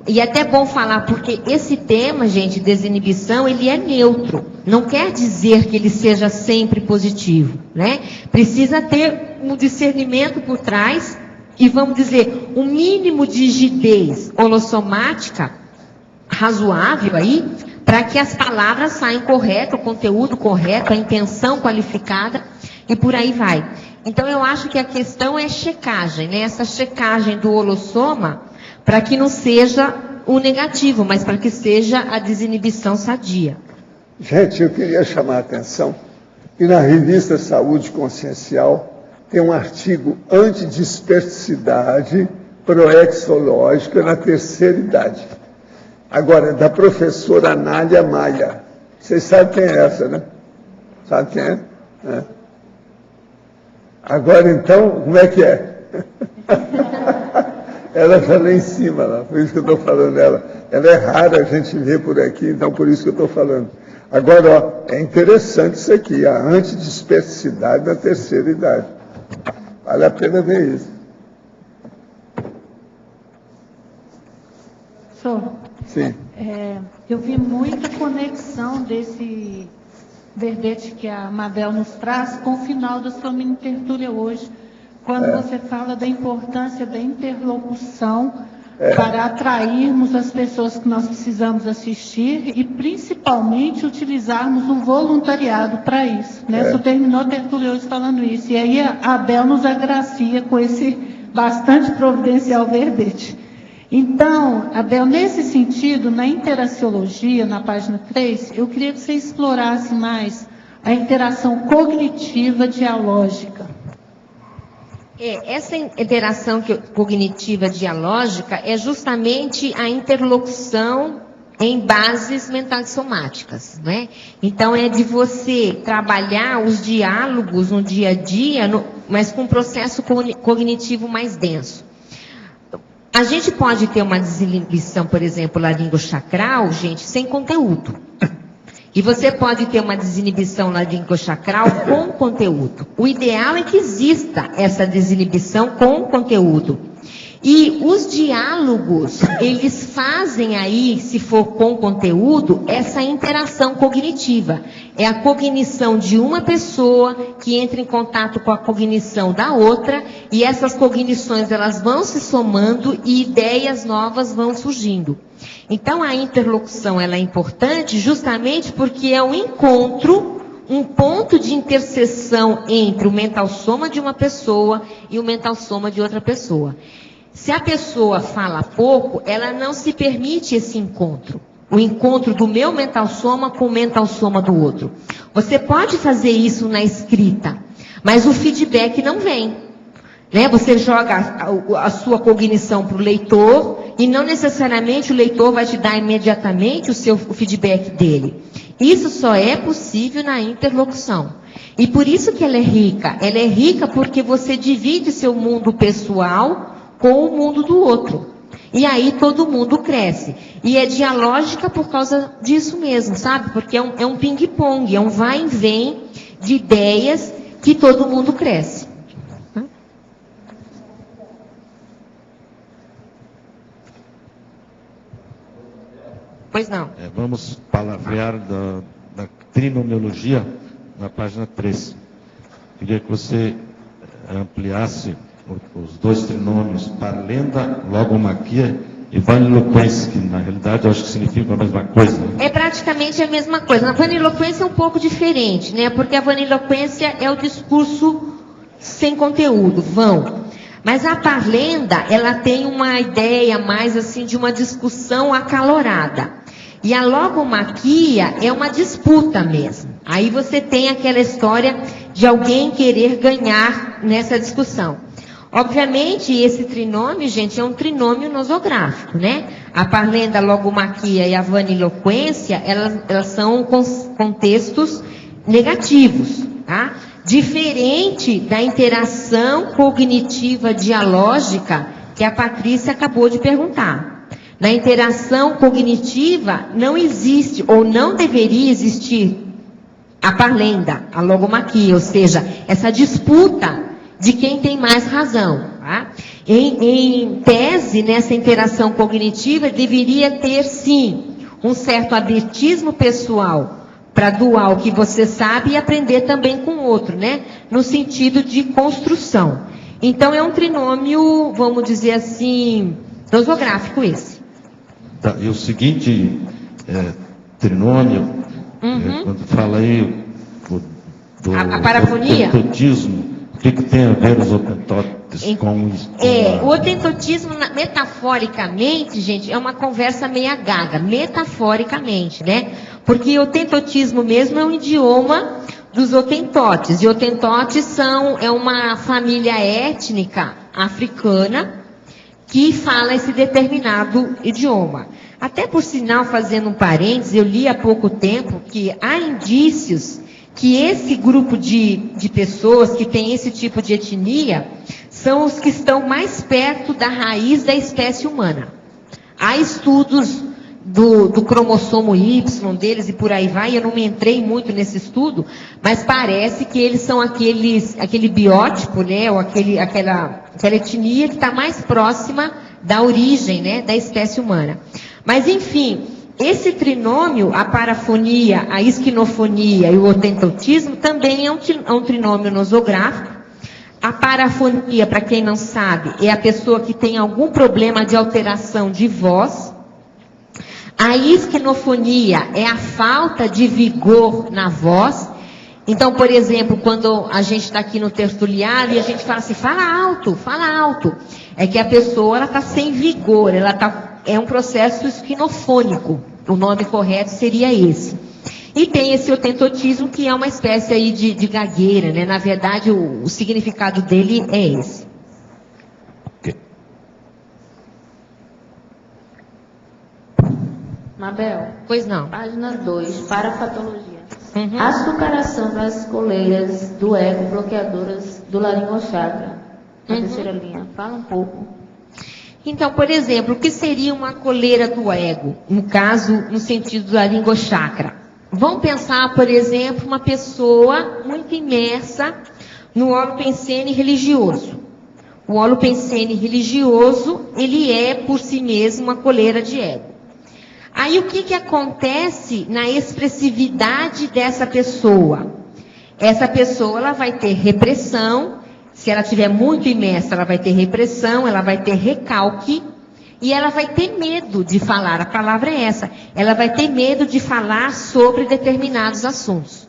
E é até bom falar, porque esse tema, gente, desinibição, ele é neutro. Não quer dizer que ele seja sempre positivo, né? Precisa ter um discernimento por trás e, vamos dizer, um mínimo de rigidez holossomática razoável aí, para que as palavras saiam corretas, o conteúdo correto, a intenção qualificada e por aí vai. Então eu acho que a questão é checagem, né? Essa checagem do holossoma, para que não seja o negativo, mas para que seja a desinibição sadia. Gente, eu queria chamar a atenção que na revista Saúde Consciencial tem um artigo antidispersidade proexológica na terceira idade. Agora, da professora Anália Maia. Vocês sabem quem é essa, né? Sabe quem é? Agora, então, como é que é? Ela está lá em cima, lá, por isso que eu estou falando dela. Ela é rara a gente ver por aqui, então por isso que eu estou falando. Agora, ó, é interessante isso aqui, a antidispersidade na terceira idade. Vale a pena ver isso. Professor, sim. Eu vi muita conexão desse verbete que a Mabel nos traz com o final da sua mini tertúlia hoje, quando você fala da importância da interlocução para atrairmos as pessoas que nós precisamos assistir e principalmente utilizarmos o voluntariado para isso. Né? Você terminou a tertúlia hoje falando isso. E aí a Abel nos agracia com esse bastante providencial verbete. Então, Abel, nesse sentido, na interaciologia, na página 3, eu queria que você explorasse mais a interação cognitiva dialógica. Essa interação cognitiva dialógica é justamente a interlocução em bases mentais somáticas, né? Então é de você trabalhar os diálogos no dia a dia, mas com um processo cognitivo mais denso. A gente pode ter uma desinibição, por exemplo, laringochacral, gente, sem conteúdo. E você pode ter uma desinibição laringochacral com conteúdo. O ideal é que exista essa desinibição com conteúdo. E os diálogos, eles fazem aí, se for com conteúdo, essa interação cognitiva. É a cognição de uma pessoa que entra em contato com a cognição da outra, e essas cognições elas vão se somando e ideias novas vão surgindo. Então a interlocução ela é importante justamente porque é um encontro, um ponto de interseção entre o mental soma de uma pessoa e o mental soma de outra pessoa. Se a pessoa fala pouco, ela não se permite esse encontro. O encontro do meu mental soma com o mental soma do outro. Você pode fazer isso na escrita, mas o feedback não vem. Né? Você joga a sua cognição para o leitor e não necessariamente o leitor vai te dar imediatamente o feedback dele. Isso só é possível na interlocução. E por isso que ela é rica. Ela é rica porque você divide seu mundo pessoal com o mundo do outro. E aí todo mundo cresce. E é dialógica por causa disso mesmo, sabe? Porque é um ping-pong, é um vai e vem de ideias que todo mundo cresce. Pois não. Vamos palavrear da trinomiologia na página 3. Queria que você ampliasse os dois trinômios, parlenda, logomaquia e vaniloquência, que na realidade eu acho que significa a mesma coisa. Né? É praticamente a mesma coisa. A vaniloquência é um pouco diferente, né? Porque a vaniloquência é o discurso sem conteúdo, vão. Mas a parlenda, ela tem uma ideia mais assim de uma discussão acalorada. E a logomaquia é uma disputa mesmo. Aí você tem aquela história de alguém querer ganhar nessa discussão. Obviamente, esse trinômio, gente, é um trinômio nosográfico, né? A parlenda, a logomaquia e a vaniloquência, elas são contextos negativos, tá? Diferente da interação cognitiva dialógica que a Patrícia acabou de perguntar. Na interação cognitiva não existe, ou não deveria existir, a parlenda, a logomaquia, ou seja, essa disputa de quem tem mais razão. Tá? Em tese, nessa interação cognitiva, deveria ter, sim, um certo abertismo pessoal para doar o que você sabe e aprender também com o outro, né? No sentido de construção. Então, é um trinômio, vamos dizer assim, nosográfico esse. Tá, e o seguinte trinômio, quando fala aí a parafonia, o otentotismo, o que tem a ver os otentotes com isso? O otentotismo, metaforicamente, gente, é uma conversa meia gaga, metaforicamente, né? Porque o otentotismo mesmo é um idioma dos otentotes, e otentotes é uma família étnica africana que fala esse determinado idioma. Até por sinal, fazendo um parênteses, eu li há pouco tempo que há indícios que esse grupo de pessoas que tem esse tipo de etnia são os que estão mais perto da raiz da espécie humana. Há estudos do cromossomo Y deles e por aí vai, eu não me entrei muito nesse estudo, mas parece que eles são aquele biótipo, né, ou aquela etnia que está mais próxima da origem, né, da espécie humana. Mas, enfim, esse trinômio, a parafonia, a esquinofonia e o otentotismo, também é um trinômio nosográfico. A parafonia, para quem não sabe, é a pessoa que tem algum problema de alteração de voz. A esquinofonia é a falta de vigor na voz. Então, por exemplo, quando a gente está aqui no tertuliário e a gente fala assim, fala alto. É que a pessoa está sem vigor, é um processo esquinofônico. O nome correto seria esse. E tem esse otentotismo, que é uma espécie aí de gagueira, né? Na verdade, o significado dele é esse. Mabel. Pois não. Página 2, parapatologia. Açucaração das coleiras do ego bloqueadoras do laringochakra. A terceira linha. Fala um pouco. Então, por exemplo, o que seria uma coleira do ego? No caso, no sentido do laringochakra. Vamos pensar, por exemplo, uma pessoa muito imersa no holopensene religioso. O holopensene religioso, ele é, por si mesmo, uma coleira de ego. Aí o que acontece na expressividade dessa pessoa? Essa pessoa, ela vai ter repressão. Se ela estiver muito imersa, ela vai ter repressão, ela vai ter recalque e ela vai ter medo de falar. A palavra é essa. Ela vai ter medo de falar sobre determinados assuntos.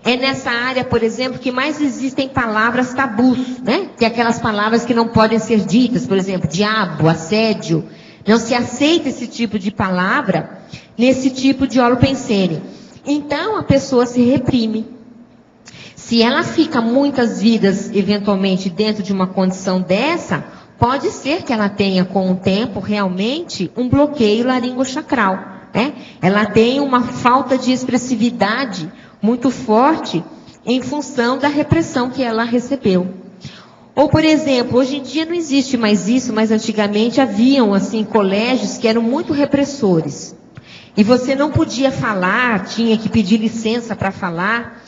É nessa área, por exemplo, que mais existem palavras tabus, né? Que é aquelas palavras que não podem ser ditas, por exemplo, diabo, assédio. Não se aceita esse tipo de palavra nesse tipo de holopensene. Então, a pessoa se reprime. Se ela fica muitas vidas, eventualmente, dentro de uma condição dessa, pode ser que ela tenha, com o tempo, realmente um bloqueio laringochacral, né? Ela tem uma falta de expressividade muito forte em função da repressão que ela recebeu. Ou, por exemplo, hoje em dia não existe mais isso, mas antigamente haviam, assim, colégios que eram muito repressores. E você não podia falar, tinha que pedir licença para falar.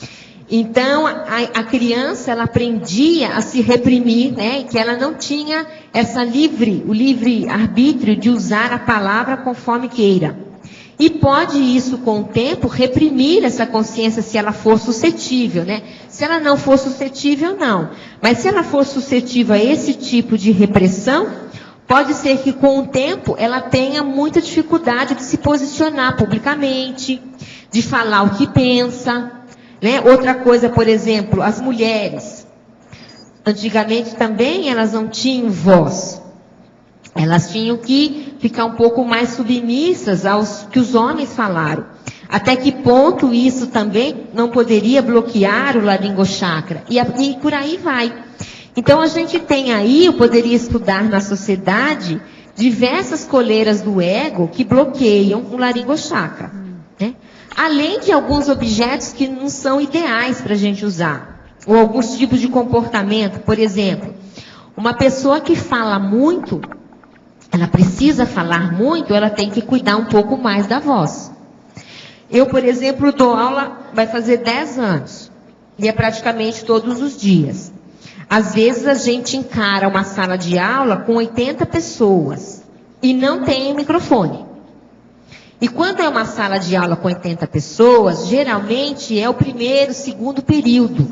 Então, a criança, ela aprendia a se reprimir, né? Que ela não tinha o livre arbítrio de usar a palavra conforme queira. E pode isso, com o tempo, reprimir essa consciência se ela for suscetível, né? Se ela não for suscetível, não. Mas se ela for suscetível a esse tipo de repressão, pode ser que com o tempo ela tenha muita dificuldade de se posicionar publicamente, de falar o que pensa, né? Outra coisa, por exemplo, as mulheres. Antigamente também elas não tinham voz. Elas tinham que ficar um pouco mais submissas aos que os homens falaram. Até que ponto isso também não poderia bloquear o laringochakra? E por aí vai. Então a gente tem aí, eu poderia estudar na sociedade, diversas coleiras do ego que bloqueiam o laringochakra, né? Além de alguns objetos que não são ideais para a gente usar. Ou alguns tipos de comportamento. Por exemplo, uma pessoa que fala muito, ela precisa falar muito, ela tem que cuidar um pouco mais da voz. Eu, por exemplo, dou aula, vai fazer 10 anos. E é praticamente todos os dias. Às vezes a gente encara uma sala de aula com 80 pessoas e não tem microfone. E quando é uma sala de aula com 80 pessoas, geralmente é o primeiro, segundo período,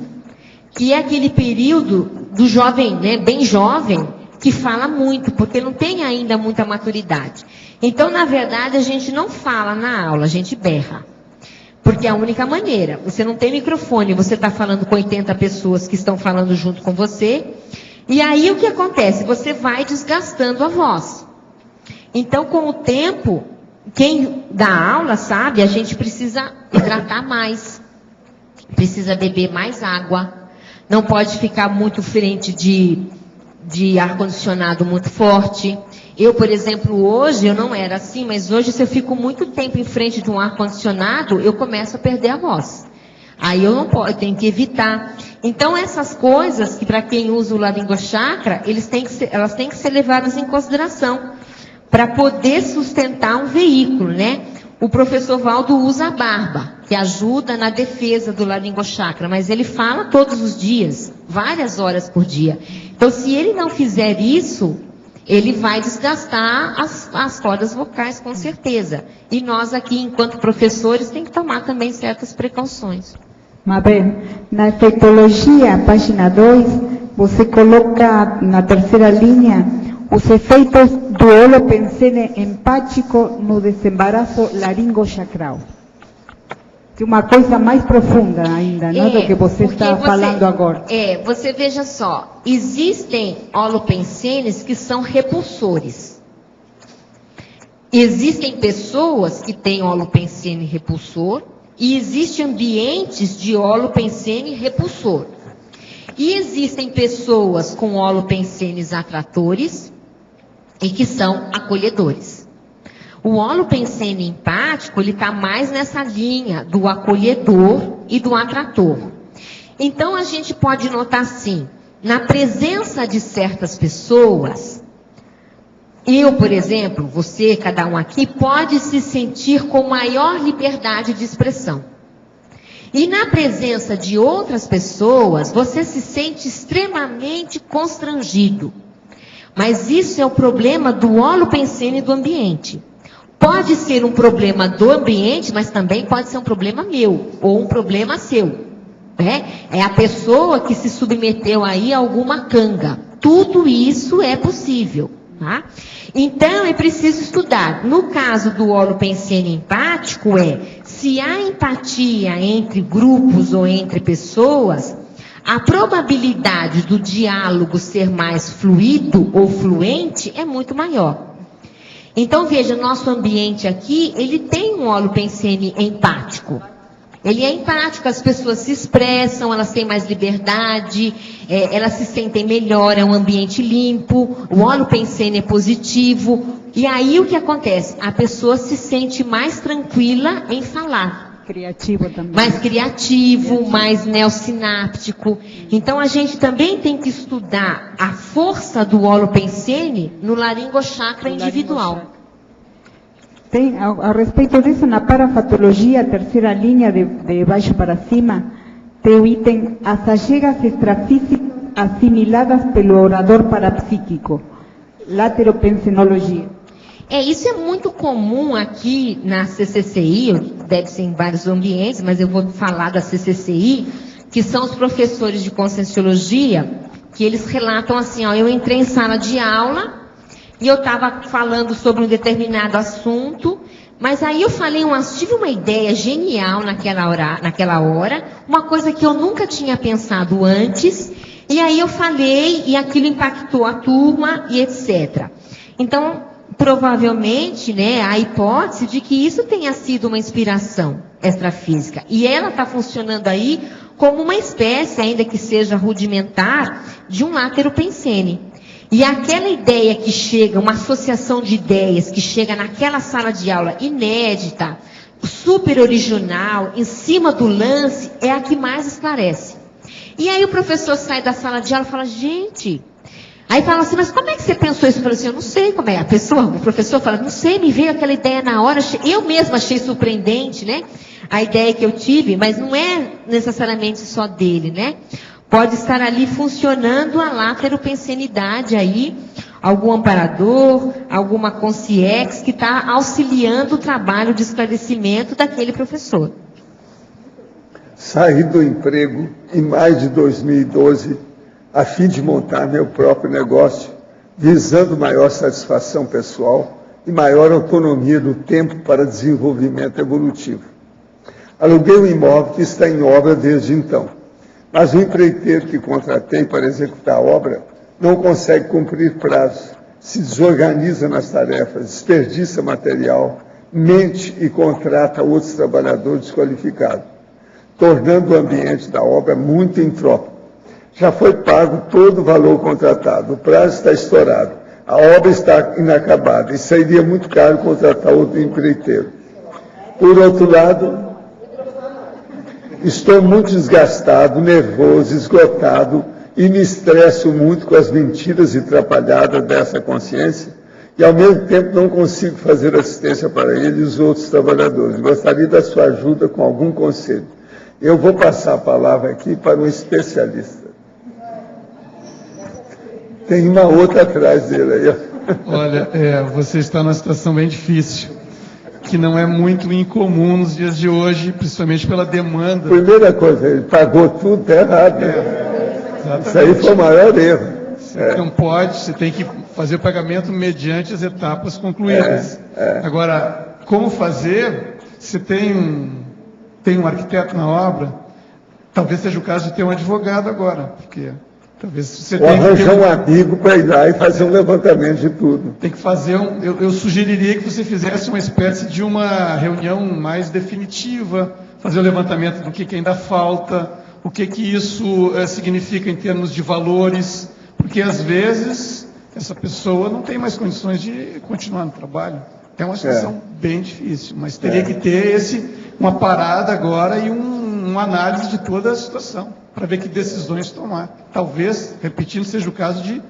que é aquele período do jovem, né, bem jovem, que fala muito, porque não tem ainda muita maturidade. Então, na verdade, a gente não fala na aula, a gente berra. Porque é a única maneira. Você não tem microfone, você está falando com 80 pessoas que estão falando junto com você. E aí o que acontece? Você vai desgastando a voz. Então, com o tempo, quem dá aula sabe, a gente precisa hidratar mais. Precisa beber mais água. Não pode ficar muito frente de ar-condicionado muito forte. Eu, por exemplo, hoje, eu não era assim, mas hoje se eu fico muito tempo em frente de um ar-condicionado, eu começo a perder a voz. Aí eu não posso, eu tenho que evitar. Então, essas coisas que para quem usa o laringochakra, elas têm que ser levadas em consideração para poder sustentar um veículo, né? O professor Valdo usa a barba, que ajuda na defesa do laringochakra, mas ele fala todos os dias, várias horas por dia. Então, se ele não fizer isso, ele vai desgastar as cordas vocais, com certeza. E nós aqui, enquanto professores, tem que tomar também certas precauções. Mabel, na efeitologia, página 2, você coloca na terceira linha os efeitos do holopensene empático no desembaraço laringochacral. Que é uma coisa mais profunda ainda, não do que você está falando agora. Você veja só, existem holopensenes que são repulsores. Existem pessoas que têm holopensene repulsor e existem ambientes de holopensene repulsor. E existem pessoas com holopensenes atratores e que são acolhedores. O holopensene empático, ele está mais nessa linha do acolhedor e do atrator. Então, a gente pode notar assim, na presença de certas pessoas, eu, por exemplo, você, cada um aqui, pode se sentir com maior liberdade de expressão. E na presença de outras pessoas, você se sente extremamente constrangido. Mas isso é o problema do holopensene do ambiente. Pode ser um problema do ambiente, mas também pode ser um problema meu, ou um problema seu. É a pessoa que se submeteu aí a alguma canga. Tudo isso é possível. Tá? Então, é preciso estudar. No caso do holopensene empático, se há empatia entre grupos ou entre pessoas, a probabilidade do diálogo ser mais fluido ou fluente é muito maior. Então, veja, nosso ambiente aqui, ele tem um holopensene empático. Ele é empático, as pessoas se expressam, elas têm mais liberdade, elas se sentem melhor, é um ambiente limpo, o óleo pensene é positivo. E aí o que acontece? A pessoa se sente mais tranquila em falar. Criativo também. Mais criativo, mais neosináptico. Então a gente também tem que estudar a força do óleo pensene no laringochakra individual. Tem, a respeito disso, na parafatologia, terceira linha de baixo para cima, tem o item as achegas extrafísicas assimiladas pelo orador parapsíquico, lateropensenologia. Isso é muito comum aqui na CCCI, deve ser em vários ambientes, mas eu vou falar da CCCI, que são os professores de Conscienciologia, que eles relatam assim, eu entrei em sala de aula, e eu estava falando sobre um determinado assunto, mas aí eu falei, tive uma ideia genial naquela hora, uma coisa que eu nunca tinha pensado antes, e aí eu falei, e aquilo impactou a turma, e etc. Então, provavelmente, né, a hipótese de que isso tenha sido uma inspiração extrafísica, e ela está funcionando aí como uma espécie, ainda que seja rudimentar, de um látero pensene. E aquela ideia que chega, uma associação de ideias que chega naquela sala de aula inédita, super original, em cima do lance, é a que mais esclarece. E aí o professor sai da sala de aula e fala, gente... Aí fala assim, mas como é que você pensou isso? Eu falo assim, eu não sei como é. O professor fala, não sei, me veio aquela ideia na hora, eu mesma achei surpreendente, né? A ideia que eu tive, mas não é necessariamente só dele, né? Pode estar ali funcionando a lateropensenidade aí, algum amparador, alguma consciex que está auxiliando o trabalho de esclarecimento daquele professor. Saí do emprego em maio de 2012, a fim de montar meu próprio negócio, visando maior satisfação pessoal e maior autonomia do tempo para desenvolvimento evolutivo. Aluguei um imóvel que está em obra desde então. Mas o empreiteiro que contratei para executar a obra não consegue cumprir prazos, se desorganiza nas tarefas, desperdiça material, mente e contrata outros trabalhadores desqualificados, tornando o ambiente da obra muito impróprio. Já foi pago todo o valor contratado, o prazo está estourado, a obra está inacabada e sairia muito caro contratar outro empreiteiro. Por outro lado, estou muito desgastado, nervoso, esgotado e me estresso muito com as mentiras e atrapalhadas dessa consciência e, ao mesmo tempo, não consigo fazer assistência para ele e os outros trabalhadores. Gostaria da sua ajuda com algum conselho. Eu vou passar a palavra aqui para um especialista. Tem uma outra atrás dele aí. Olha, você está numa situação bem difícil, que não é muito incomum nos dias de hoje, principalmente pela demanda. Primeira coisa, ele pagou tudo, está errado. Isso aí foi o maior erro. Você não pode, você tem que fazer o pagamento mediante as etapas concluídas. Agora, como fazer? Se tem um arquiteto na obra, talvez seja o caso de ter um advogado agora, porque talvez você tenha que arranjar um amigo para ir lá e fazer um levantamento de tudo. Tem que fazer eu sugeriria que você fizesse uma espécie de uma reunião mais definitiva, fazer o levantamento do que ainda falta, o que isso significa em termos de valores, porque às vezes essa pessoa não tem mais condições de continuar no trabalho. É uma situação bem difícil, mas teria que ter uma parada agora e uma análise de toda a situação, para ver que decisões tomar. Talvez, repetindo, seja o caso de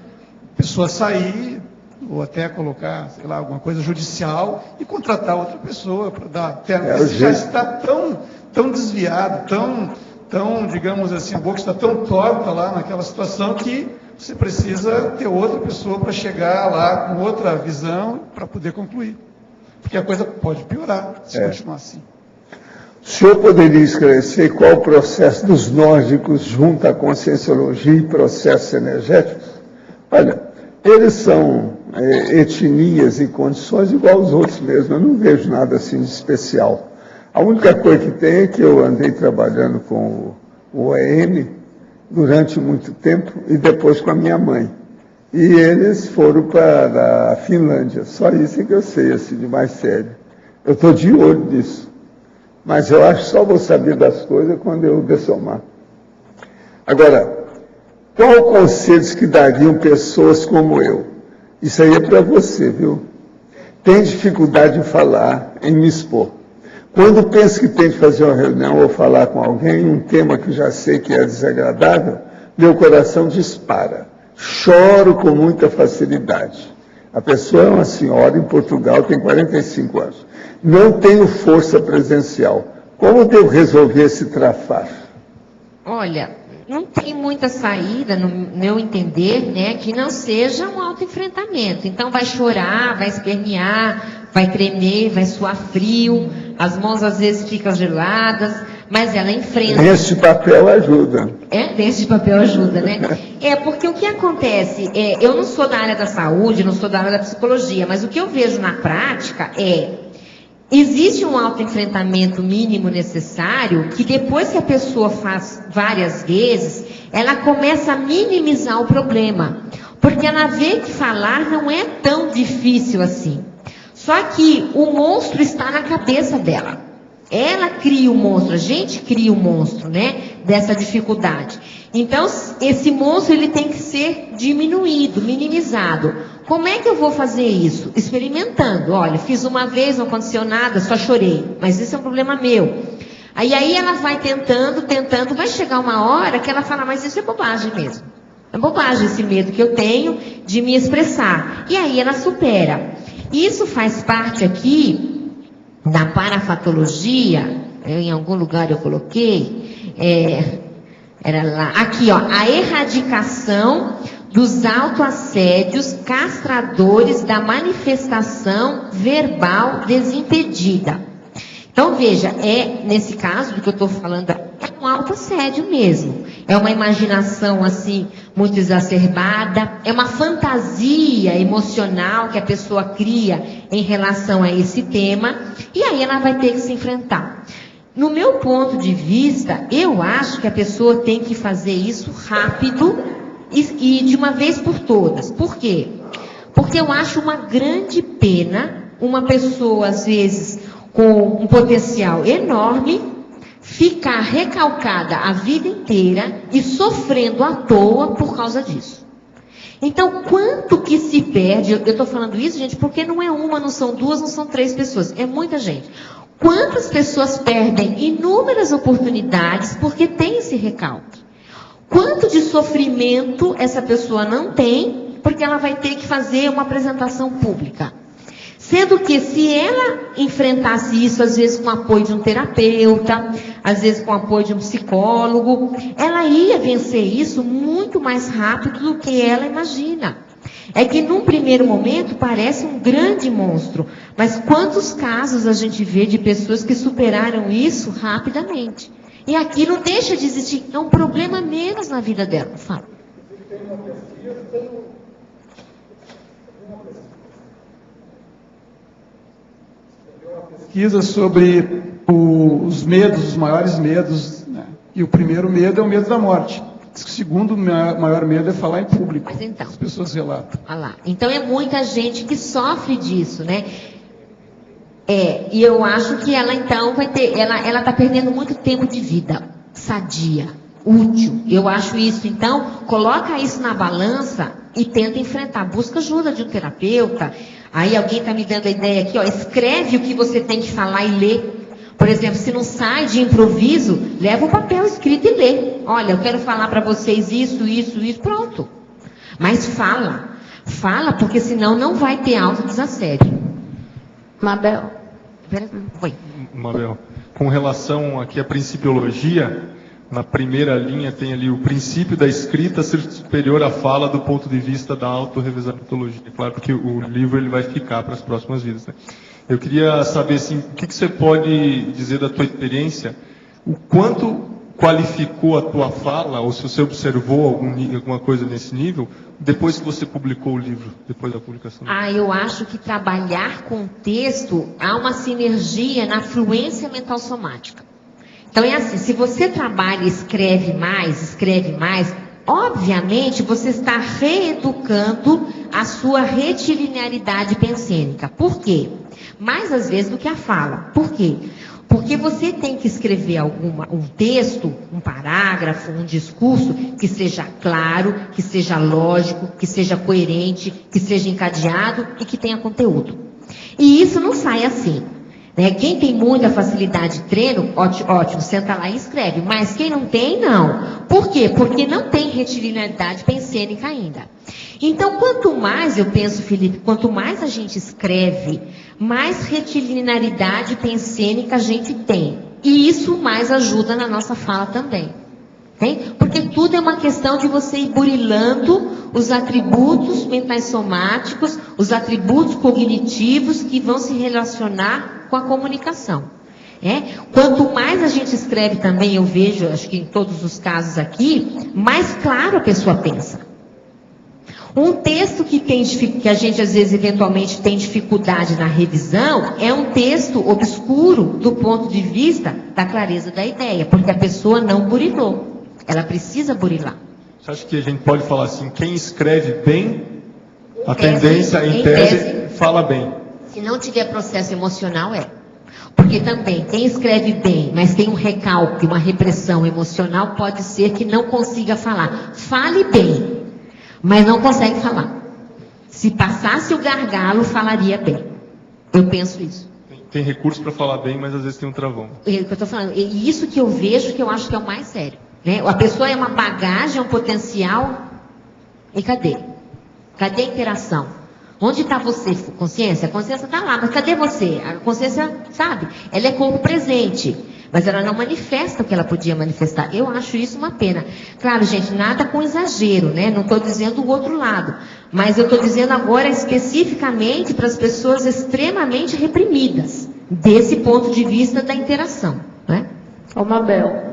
pessoa sair, ou até colocar, sei lá, alguma coisa judicial e contratar outra pessoa para dar termo. Você já está tão desviado, tão, digamos assim, a boca está tão torta lá naquela situação que você precisa ter outra pessoa para chegar lá com outra visão para poder concluir. Porque a coisa pode piorar se continuar assim. O senhor poderia esclarecer qual o processo dos nórdicos junto à conscienciologia e processos energéticos? Olha, eles são etnias e condições igual aos outros mesmo, eu não vejo nada assim de especial. A única coisa que tem é que eu andei trabalhando com o OEM durante muito tempo e depois com a minha mãe. E eles foram para a Finlândia, só isso é que eu sei, assim, de mais sério. Eu estou de olho nisso. Mas eu acho que só vou saber das coisas quando eu dessomar. Agora, qual conselhos que dariam pessoas como eu? Isso aí é para você, viu? Tem dificuldade em falar, em me expor. Quando penso que tem que fazer uma reunião ou falar com alguém, um tema que já sei que é desagradável, meu coração dispara. Choro com muita facilidade. A pessoa é uma senhora em Portugal, tem 45 anos. Não tenho força presencial. Como devo resolver esse trafar? Olha, não tem muita saída, no meu entender, né, que não seja um autoenfrentamento. Então vai chorar, vai espernear, vai tremer, vai suar frio, as mãos às vezes ficam geladas, mas ela enfrenta. Lenço de papel ajuda. Lenço de papel ajuda, né? Porque o que acontece, eu não sou da área da saúde, não sou da área da psicologia, mas o que eu vejo na prática existe um autoenfrentamento mínimo necessário que depois que a pessoa faz várias vezes, ela começa a minimizar o problema. Porque ela vê que falar não é tão difícil assim. Só que o monstro está na cabeça dela. Ela cria o monstro, a gente cria o monstro, né? Dessa dificuldade. Então, esse monstro ele tem que ser diminuído, minimizado. Como é que eu vou fazer isso? Experimentando. Olha, fiz uma vez, não aconteceu nada, só chorei. Mas isso é um problema meu. Aí ela vai tentando, vai chegar uma hora que ela fala, mas isso é bobagem mesmo. É bobagem esse medo que eu tenho de me expressar. E aí ela supera. Isso faz parte aqui da parafatologia, em algum lugar eu coloquei, era lá, aqui ó, a erradicação dos autoassédios castradores da manifestação verbal desimpedida. Então veja, nesse caso do que eu estou falando, é um autoassédio mesmo. É uma imaginação assim, muito exacerbada, é uma fantasia emocional que a pessoa cria em relação a esse tema, e aí ela vai ter que se enfrentar. No meu ponto de vista, eu acho que a pessoa tem que fazer isso rápido e de uma vez por todas. Por quê? Porque eu acho uma grande pena uma pessoa, às vezes, com um potencial enorme, ficar recalcada a vida inteira e sofrendo à toa por causa disso. Então, quanto que se perde, eu estou falando isso, gente, porque não é uma, não são duas, não são três pessoas, é muita gente. Quantas pessoas perdem inúmeras oportunidades porque tem esse recalque? Quanto de sofrimento essa pessoa não tem porque ela vai ter que fazer uma apresentação pública? Sendo que se ela enfrentasse isso, às vezes com o apoio de um terapeuta, às vezes com o apoio de um psicólogo, ela ia vencer isso muito mais rápido do que ela imagina. É que num primeiro momento parece um grande monstro, mas quantos casos a gente vê de pessoas que superaram isso rapidamente? E aqui não deixa de existir, é um problema menos na vida dela. Fala. Pesquisa sobre os medos, os maiores medos, né? E o primeiro medo é o medo da morte. O segundo maior medo é falar em público. Mas então, as pessoas relatam. Olha lá. Então é muita gente que sofre disso, né? E eu acho que ela então vai ter, ela está perdendo muito tempo de vida, sadia, útil. Eu acho isso. Então, coloca isso na balança e tenta enfrentar. Busca ajuda de um terapeuta. Aí alguém está me dando a ideia aqui, ó, escreve o que você tem que falar e lê. Por exemplo, se não sai de improviso, leva o papel escrito e lê. Olha, eu quero falar para vocês isso, pronto. Mas fala, porque senão não vai ter autodesassédio. Mabel. Oi. Mabel, com relação aqui à principiologia, na primeira linha tem ali o princípio da escrita ser superior à fala do ponto de vista da autorrevisamentologia. Claro, porque o livro ele vai ficar para as próximas vidas, né? Eu queria saber assim, o que você pode dizer da tua experiência, o quanto qualificou a tua fala, ou se você observou alguma coisa nesse nível, depois que você publicou o livro, depois da publicação? Eu acho que trabalhar com texto há uma sinergia na fluência mental somática. Então é assim, se você trabalha e escreve mais, obviamente você está reeducando a sua retilinearidade pensênica. Por quê? Mais às vezes do que a fala. Por quê? Porque você tem que escrever um texto, um parágrafo, um discurso que seja claro, que seja lógico, que seja coerente, que seja encadeado e que tenha conteúdo. E isso não sai assim. Né? Quem tem muita facilidade de treino, ótimo, senta lá e escreve. Mas quem não tem, não. Por quê? Porque não tem retilinaridade pensênica ainda. Então, quanto mais, eu penso, Felipe, quanto mais a gente escreve, mais retilinaridade pensênica a gente tem. E isso mais ajuda na nossa fala também. Tem? Porque tudo é uma questão de você ir burilando os atributos mentais somáticos, os atributos cognitivos que vão se relacionar com a comunicação. Quanto mais a gente escreve também, eu vejo, acho que em todos os casos aqui, mais claro a pessoa pensa. Um texto que a gente às vezes eventualmente tem dificuldade na revisão é um texto obscuro do ponto de vista da clareza da ideia, porque a pessoa não burilou. Ela precisa burilar. Você acha que a gente pode falar assim, quem escreve bem, a tendência, em tese, fala bem? Se não tiver processo emocional, Porque também, quem escreve bem, mas tem um recalque, uma repressão emocional, pode ser que não consiga falar. Fale bem, mas não consegue falar. Se passasse o gargalo, falaria bem. Eu penso isso. Tem recurso para falar bem, mas às vezes tem um travão. É o que eu estou falando. E isso que eu vejo, que eu acho que é o mais sério. Né? A pessoa é uma bagagem, é um potencial. E cadê? Cadê a interação? Onde está você, consciência? A consciência está lá, mas cadê você? A consciência, sabe? Ela é corpo presente, mas ela não manifesta o que ela podia manifestar. Eu acho isso uma pena. Claro, gente, nada com exagero, né? Não estou dizendo o outro lado. Mas eu estou dizendo agora especificamente para as pessoas extremamente reprimidas, desse ponto de vista da interação. Né? Ô Mabel,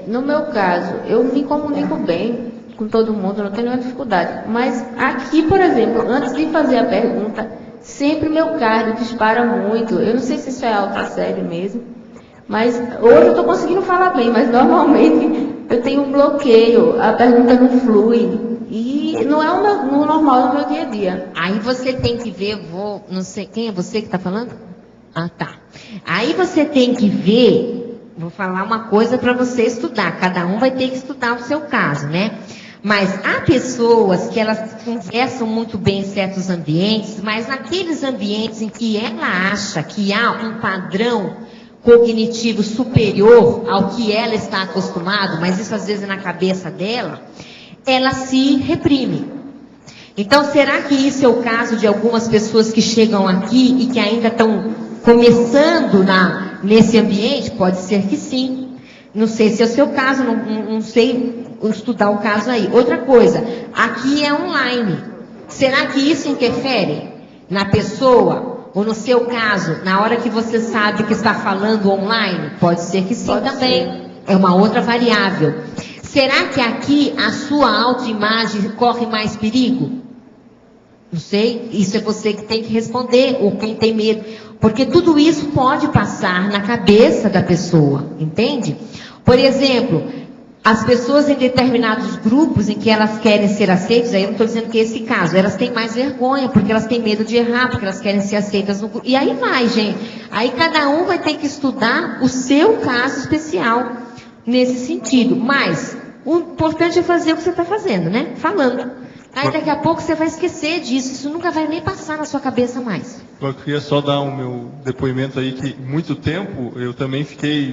no meu caso, eu me comunico bem com todo mundo, não tenho nenhuma dificuldade. Mas aqui, por exemplo, antes de fazer a pergunta, sempre meu cardio dispara muito. Eu não sei se isso é algo sério mesmo. Mas hoje eu estou conseguindo falar bem, mas normalmente eu tenho um bloqueio, a pergunta não flui. E não é o normal do meu dia a dia. Aí você tem que ver, não sei, quem é você que está falando? Ah, tá. Aí você tem que ver, vou falar uma coisa para você estudar, cada um vai ter que estudar o seu caso, né? Mas há pessoas que elas conversam muito bem em certos ambientes, mas naqueles ambientes em que ela acha que há um padrão cognitivo superior ao que ela está acostumada, mas isso às vezes é na cabeça dela, ela se reprime. Então, será que isso é o caso de algumas pessoas que chegam aqui e que ainda estão começando nesse ambiente? Pode ser que sim. Não sei se é o seu caso, não sei estudar o caso aí. Outra coisa, aqui é online. Será que isso interfere na pessoa? Ou no seu caso, na hora que você sabe que está falando online? Pode ser que sim também. É uma outra variável. Será que aqui a sua autoimagem corre mais perigo? Não sei, isso é você que tem que responder, ou quem tem medo. Porque tudo isso pode passar na cabeça da pessoa, entende? Por exemplo, as pessoas em determinados grupos em que elas querem ser aceitas, aí eu não estou dizendo que é esse caso, elas têm mais vergonha, porque elas têm medo de errar, porque elas querem ser aceitas no grupo. E aí vai, gente. Aí cada um vai ter que estudar o seu caso especial nesse sentido. Mas o importante é fazer o que você está fazendo, né? Falando. Aí daqui a pouco você vai esquecer disso, isso nunca vai nem passar na sua cabeça mais. Eu queria só dar o meu depoimento aí, que muito tempo eu também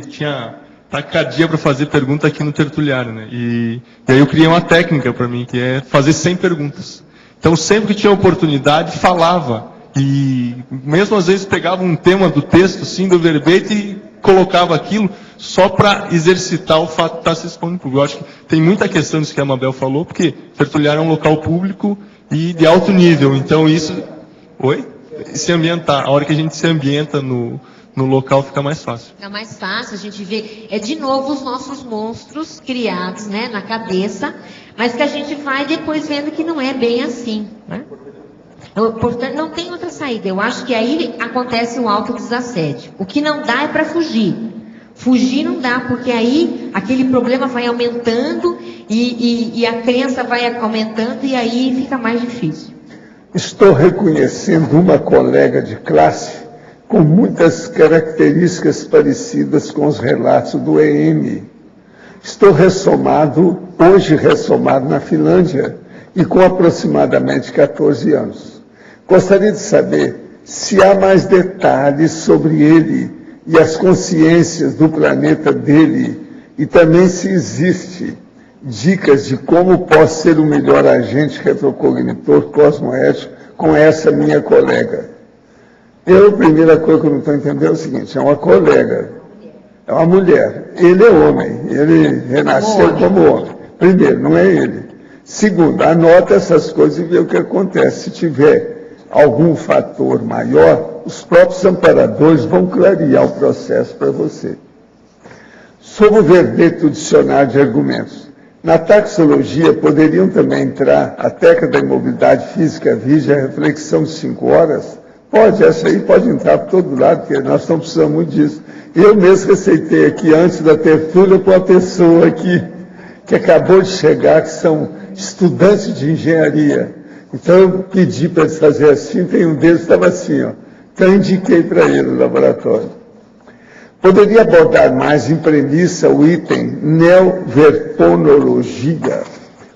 tinha taquicardia para fazer pergunta aqui no tertuliário, né? E aí eu criei uma técnica para mim, que é fazer 100 perguntas. Então sempre que tinha oportunidade, falava. E mesmo às vezes pegava um tema do texto, sim, do verbete, e colocava aquilo só para exercitar o fato de estar se expondo público. Eu acho que tem muita questão disso que a Mabel falou, porque tertuliário é um local público e de alto nível. Então isso... Oi? Se ambientar. A hora que a gente se ambienta no local fica mais fácil. Fica mais fácil, a gente vê, de novo os nossos monstros criados, né, na cabeça, mas que a gente vai depois vendo que não é bem assim, né? Portanto, não tem outra saída. Eu acho que aí acontece um autodesassédio. O que não dá é para fugir. Fugir não dá, porque aí aquele problema vai aumentando e a crença vai aumentando e aí fica mais difícil. Estou reconhecendo uma colega de classe com muitas características parecidas com os relatos do EM. Estou hoje ressomado na Finlândia e com aproximadamente 14 anos. Gostaria de saber se há mais detalhes sobre ele e as consciências do planeta dele, e também se existe dicas de como posso ser o melhor agente retrocognitor cosmoético com essa minha colega. A primeira coisa que eu não estou entendendo é o seguinte: é uma colega, é uma mulher, ele é homem, ele renasceu como homem. Primeiro, não é ele. Segundo, anota essas coisas e vê o que acontece. Se tiver algum fator maior, os próprios amparadores vão clarear o processo para você. Sobre o verdito do dicionário de argumentos. Na taxologia poderiam também entrar a técnica da imobilidade física vige a reflexão de 5 horas? Pode, essa aí pode entrar por todo lado, porque nós estamos precisando muito disso. Eu mesmo receitei aqui, antes da tertúlia, para uma pessoa aqui, que acabou de chegar, que são estudantes de engenharia. Então eu pedi para eles fazerem assim, tem um deles que estava assim, ó. Então eu indiquei para ele no laboratório. Poderia abordar mais em premissa o item neoverponologia.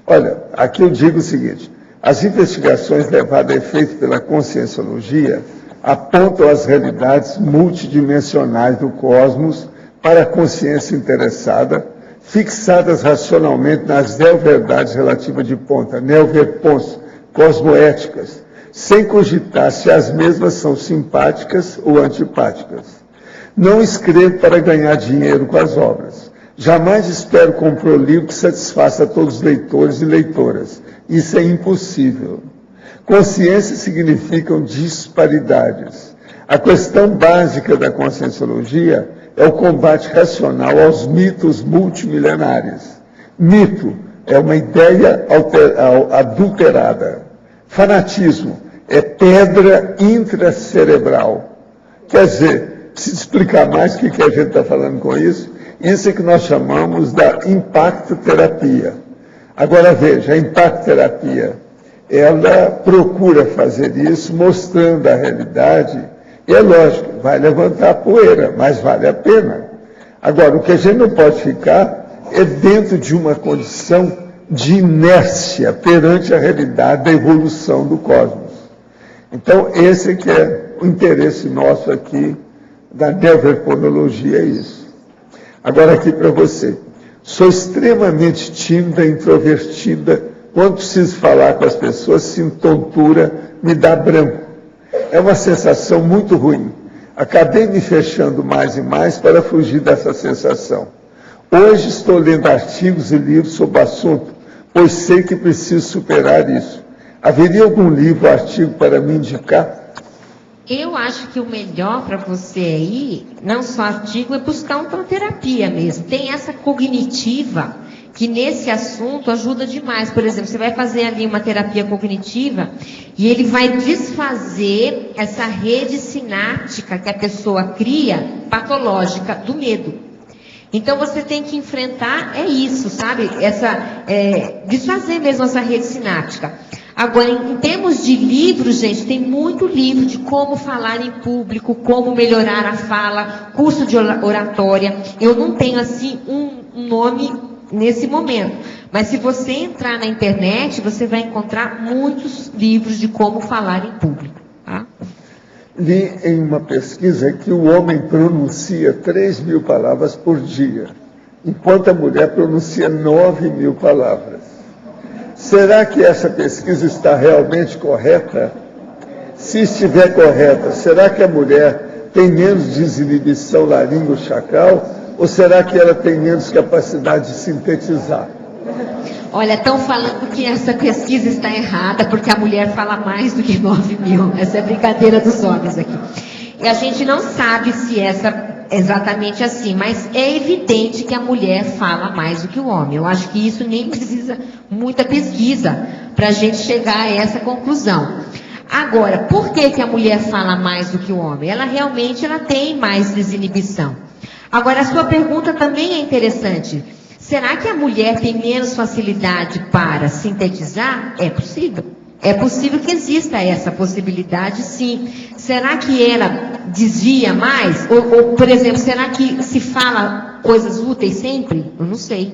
Olha, aqui eu digo o seguinte: as investigações levadas a efeito pela conscienciologia apontam as realidades multidimensionais do cosmos para a consciência interessada, fixadas racionalmente nas neo-verdades relativas de ponta, neo-verpons, cosmoéticas, sem cogitar se as mesmas são simpáticas ou antipáticas. Não escrevo para ganhar dinheiro com as obras. Jamais espero comprar livro que satisfaça todos os leitores e leitoras. Isso é impossível. Consciência significam disparidades. A questão básica da conscienciologia é o combate racional aos mitos multimilenares. Mito é uma ideia adulterada. Fanatismo é pedra intracerebral. Quer dizer, preciso explicar mais o que a gente está falando com isso. Isso é que nós chamamos da impacto-terapia. Agora veja, a impacto-terapia, ela procura fazer isso mostrando a realidade. E é lógico, vai levantar poeira, mas vale a pena. Agora, o que a gente não pode ficar é dentro de uma condição de inércia perante a realidade da evolução do cosmos. Então, esse que é o interesse nosso aqui da neoverponologia, é isso. Agora aqui para você. Sou extremamente tímida, introvertida. Quando preciso falar com as pessoas, sinto tontura, me dá branco. É uma sensação muito ruim. Acabei me fechando mais e mais para fugir dessa sensação. Hoje estou lendo artigos e livros sobre o assunto, pois sei que preciso superar isso. Haveria algum livro ou artigo para me indicar? Eu acho que o melhor para você aí, não só artigo, é buscar uma terapia mesmo. Tem essa cognitiva, que nesse assunto ajuda demais. Por exemplo, você vai fazer ali uma terapia cognitiva e ele vai desfazer essa rede sináptica que a pessoa cria, patológica, do medo. Então você tem que enfrentar, é isso, sabe? Desfazer mesmo essa rede sináptica. Agora, em termos de livros, gente, tem muito livro de como falar em público, como melhorar a fala, curso de oratória. Eu não tenho, assim, um nome nesse momento. Mas se você entrar na internet, você vai encontrar muitos livros de como falar em público. Tá? Li em uma pesquisa que o homem pronuncia 3.000 palavras por dia, enquanto a mulher pronuncia 9.000 palavras. Será que essa pesquisa está realmente correta? Se estiver correta, será que a mulher tem menos desinibição laringo-chacral? Ou será que ela tem menos capacidade de sintetizar? Olha, estão falando que essa pesquisa está errada, porque a mulher fala mais do que 9.000. Essa é brincadeira dos homens aqui. E a gente não sabe se essa exatamente assim, mas é evidente que a mulher fala mais do que o homem. Eu acho que isso nem precisa muita pesquisa para a gente chegar a essa conclusão. Agora, por que a mulher fala mais do que o homem? Ela realmente tem mais desinibição. Agora, a sua pergunta também é interessante. Será que a mulher tem menos facilidade para sintetizar? É possível. É possível que exista essa possibilidade, sim. Será que ela desvia mais? Ou, por exemplo, será que se fala coisas úteis sempre? Eu não sei.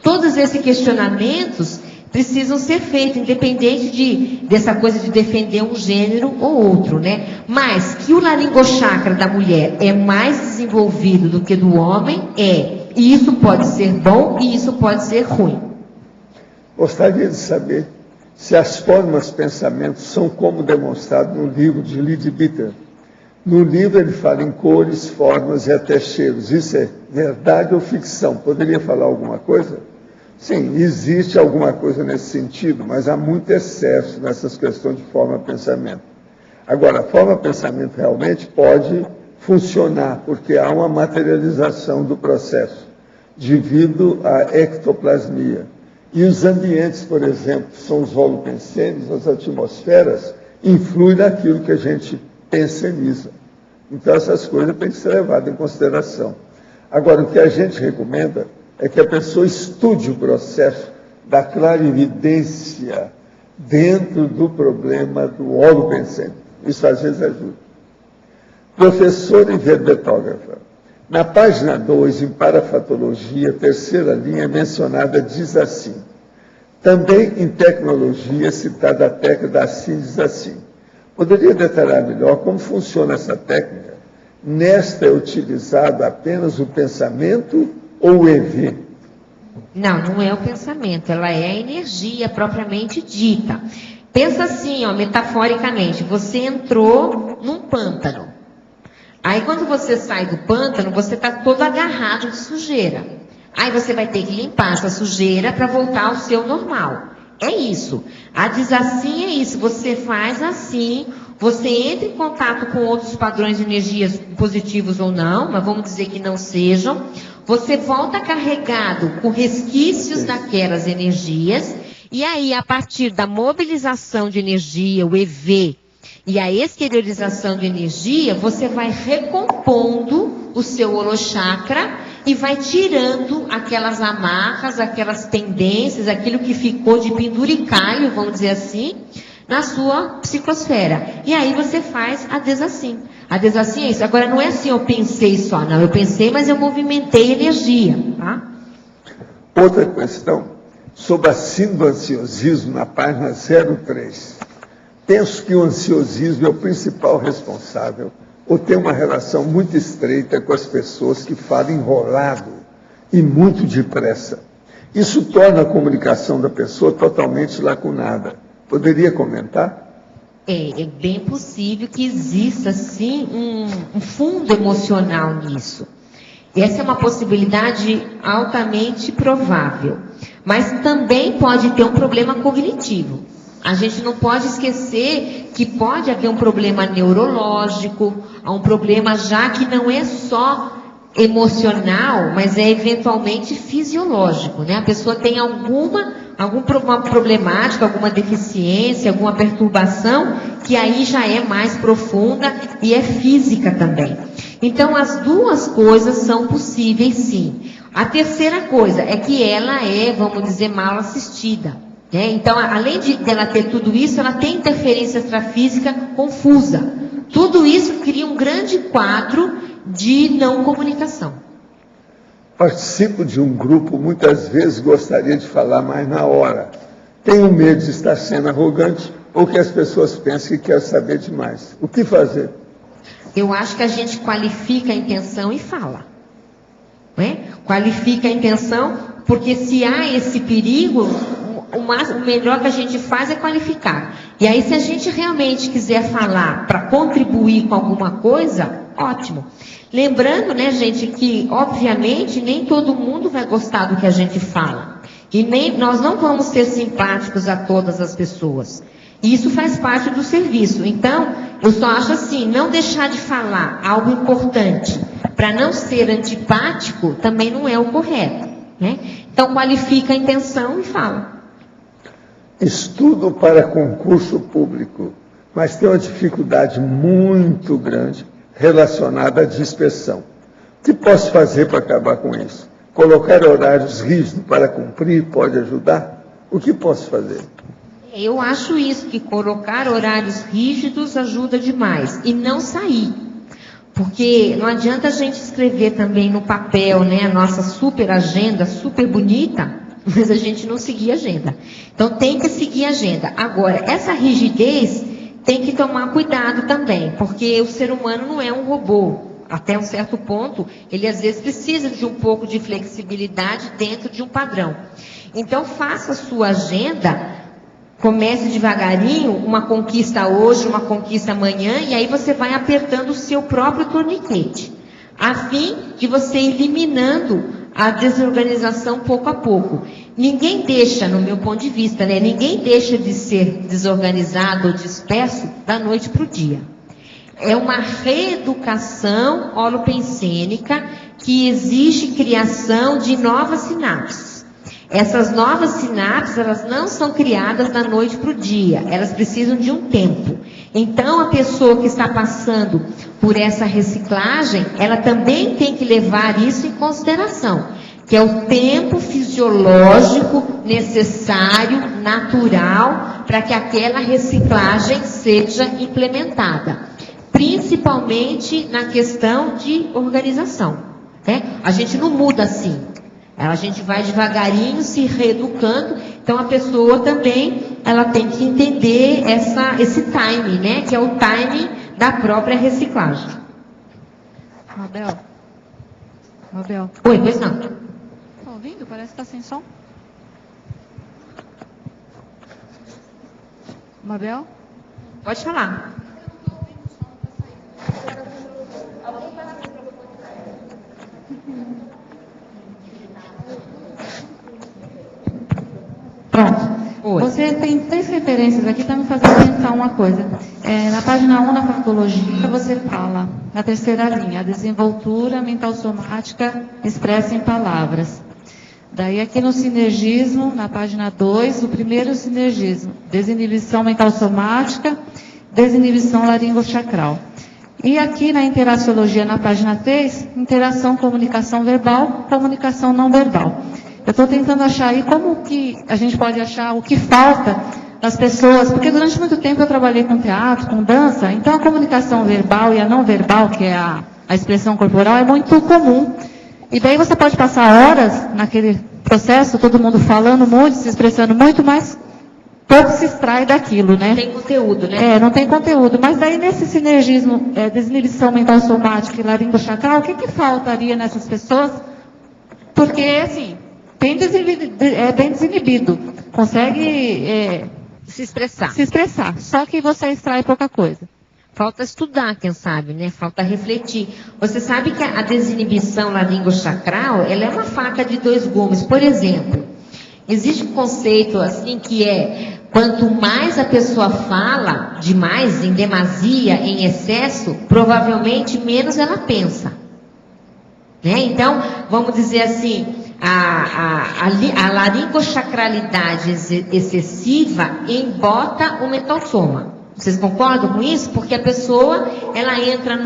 Todos esses questionamentos precisam ser feitos, independente dessa coisa de defender um gênero ou outro, né? Mas que o laringochakra da mulher é mais desenvolvido do que do homem, e isso pode ser bom e isso pode ser ruim. Gostaria de saber se as formas pensamentos são como demonstrado no livro de Lydie Bitter. No livro ele fala em cores, formas e até cheiros. Isso é verdade ou ficção? Poderia falar alguma coisa? Sim, existe alguma coisa nesse sentido, mas há muito excesso nessas questões de forma-pensamento. Agora, a forma-pensamento realmente pode funcionar, porque há uma materialização do processo, devido à ectoplasmia. E os ambientes, por exemplo, são os holopensênios, as atmosferas, influem naquilo que a gente penseniza. Então, essas coisas têm que ser levadas em consideração. Agora, o que a gente recomenda é que a pessoa estude o processo da clarividência dentro do problema do holopensênio. Isso às vezes ajuda. Professora e verbetógrafa. Na página 2, em Parafatologia, terceira linha mencionada, diz assim: também em tecnologia, citada a técnica da assim, diz assim. Poderia detalhar melhor como funciona essa técnica? Nesta é utilizado apenas o pensamento ou o EV? Não, não é o pensamento, ela é a energia propriamente dita. Pensa assim, metaforicamente, você entrou num pântano. Aí quando você sai do pântano, você está todo agarrado de sujeira. Aí você vai ter que limpar essa sujeira para voltar ao seu normal. É isso. A diz assim é isso. Você faz assim, você entra em contato com outros padrões de energias positivos ou não, mas vamos dizer que não sejam. Você volta carregado com resquícios daquelas energias, e aí, a partir da mobilização de energia, o EV, e a exteriorização de energia, você vai recompondo o seu holochakra e vai tirando aquelas amarras, aquelas pendências, aquilo que ficou de penduricalho, vamos dizer assim, na sua psicosfera. E aí você faz a desassim. A desassim é isso. Agora, não é assim, eu pensei só. Não, eu pensei, mas eu movimentei energia. Tá? Outra questão, sobre a síndrome do ansiosismo, na página 03. Penso que o ansiosismo é o principal responsável, ou tem uma relação muito estreita com as pessoas que falam enrolado e muito depressa. Isso torna a comunicação da pessoa totalmente lacunada. Poderia comentar? É bem possível que exista, sim, um fundo emocional nisso. Essa é uma possibilidade altamente provável. Mas também pode ter um problema cognitivo. A gente não pode esquecer que pode haver um problema neurológico, um problema já que não é só emocional, mas é eventualmente fisiológico, né? A pessoa tem alguma problemática, alguma deficiência, alguma perturbação, que aí já é mais profunda e é física também. Então, as duas coisas são possíveis, sim. A terceira coisa é que ela é, vamos dizer, mal assistida. Então, além dela ter tudo isso, ela tem interferência extrafísica confusa. Tudo isso cria um grande quadro de não comunicação. Participo de um grupo, muitas vezes gostaria de falar mais na hora. Tenho medo de estar sendo arrogante ou que as pessoas pensem que quer saber demais. O que fazer? Eu acho que a gente qualifica a intenção e fala. Qualifica a intenção, porque se há esse perigo, o melhor que a gente faz é qualificar. E aí, se a gente realmente quiser falar para contribuir com alguma coisa, ótimo. Lembrando, né, gente, que, obviamente, nem todo mundo vai gostar do que a gente fala. E nem nós não vamos ser simpáticos a todas as pessoas. E isso faz parte do serviço. Então, eu só acho assim, não deixar de falar algo importante para não ser antipático também não é o correto, né? Então, qualifica a intenção e fala. Estudo para concurso público, mas tem uma dificuldade muito grande relacionada à dispersão. O que posso fazer para acabar com isso? Colocar horários rígidos para cumprir pode ajudar? O que posso fazer? Eu acho isso, que colocar horários rígidos ajuda demais. E não sair. Porque não adianta a gente escrever também no papel, né, a nossa super agenda, super bonita, mas a gente não seguir a agenda. Então tem que seguir a agenda. Agora, essa rigidez tem que tomar cuidado também, porque o ser humano não é um robô. Até um certo ponto, ele às vezes precisa de um pouco de flexibilidade dentro de um padrão. Então faça a sua agenda. Comece devagarinho, uma conquista hoje, uma conquista amanhã, e aí você vai apertando o seu próprio torniquete, a fim de você ir eliminando a desorganização pouco a pouco. Ninguém deixa, no meu ponto de vista, né? Ninguém deixa de ser desorganizado ou disperso da noite para o dia. É uma reeducação holopensênica que exige criação de novas sinapses. Essas novas sinapses, elas não são criadas da noite para o dia, elas precisam de um tempo. Então, a pessoa que está passando por essa reciclagem, ela também tem que levar isso em consideração, que é o tempo fisiológico necessário, natural, para que aquela reciclagem seja implementada, principalmente na questão de organização, né? A gente não muda assim. A gente vai devagarinho se reeducando, então a pessoa também, ela tem que entender esse time, né? Que é o time da própria reciclagem. Mabel. Oi, pois não. Tá ouvindo? Parece que está sem som. Mabel? Pode falar. Pronto. Oi. Você tem 3 referências aqui, está me fazendo pensar uma coisa. Na página 1 da patologia, você fala, na terceira linha, a desenvoltura mental somática expressa em palavras. Daí aqui no sinergismo, na página 2, o primeiro sinergismo, desinibição mental somática, desinibição laringochacral. E aqui na interaciologia, na página 3, interação, comunicação verbal, comunicação não verbal. Eu estou tentando achar aí como que a gente pode achar o que falta nas pessoas, porque durante muito tempo eu trabalhei com teatro, com dança, então a comunicação verbal e a não verbal, que é a expressão corporal, é muito comum. E daí você pode passar horas naquele processo, todo mundo falando muito, se expressando muito, mas pouco se extrai daquilo, né? Não tem conteúdo, né? Não tem conteúdo. Mas daí nesse sinergismo, desinibição mental somática e laringochacral, o que faltaria nessas pessoas? Porque, assim, bem desinibido, consegue se expressar. Só que você extrai pouca coisa. Falta estudar, quem sabe, né? Falta refletir. Você sabe que a desinibição laringochacral, ela é uma faca de 2 gumes. Por exemplo, existe um conceito assim que é, quanto mais a pessoa fala demais, em demasia, em excesso, provavelmente menos ela pensa. Né? Então, vamos dizer assim, a laringochacralidade excessiva embota o mentalsoma. Vocês concordam com isso? Porque a pessoa, ela entra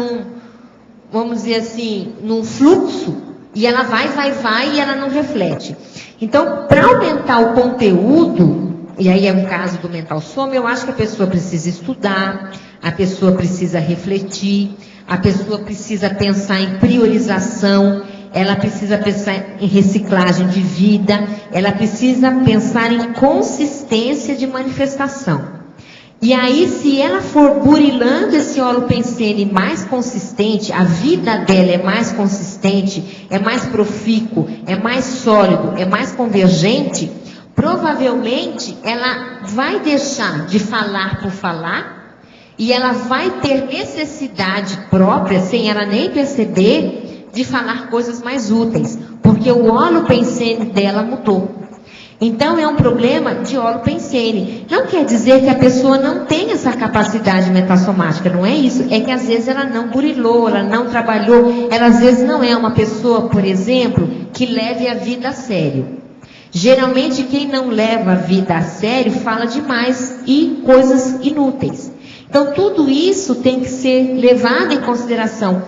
vamos dizer assim, num fluxo, e ela vai, e ela não reflete. Então, para aumentar o conteúdo, e aí é um caso do mentalsoma, eu acho que a pessoa precisa estudar, a pessoa precisa refletir, a pessoa precisa pensar em priorização, ela precisa pensar em reciclagem de vida, ela precisa pensar em consistência de manifestação. E aí, se ela for burilando esse holopensene mais consistente, a vida dela é mais consistente, é mais profícuo, é mais sólido, é mais convergente, provavelmente ela vai deixar de falar por falar e ela vai ter necessidade própria, sem ela nem perceber, de falar coisas mais úteis, porque o holopensene dela mudou. Então, é um problema de holopensene. Não quer dizer que a pessoa não tem essa capacidade metassomática, não é isso. É que às vezes ela não burilou, ela não trabalhou, ela às vezes não é uma pessoa, por exemplo, que leve a vida a sério. Geralmente, quem não leva a vida a sério fala demais e coisas inúteis. Então, tudo isso tem que ser levado em consideração.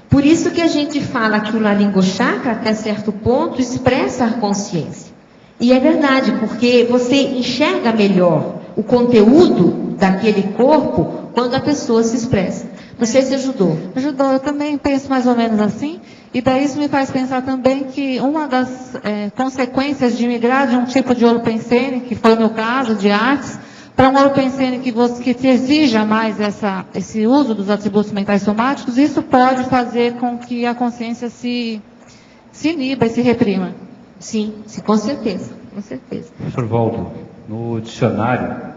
Por isso que a gente fala que o laringochakra, até certo ponto, expressa a consciência. E é verdade, porque você enxerga melhor o conteúdo daquele corpo quando a pessoa se expressa. Não sei se ajudou. Ajudou, eu também penso mais ou menos assim. E daí isso me faz pensar também que uma das consequências de migrar de um tipo de holopensene, que foi o meu caso, de artes, para um holopensene que te exija mais esse uso dos atributos mentais somáticos, isso pode fazer com que a consciência se iniba e se reprima. Sim, com certeza, com certeza. Professor Waldo, no dicionário,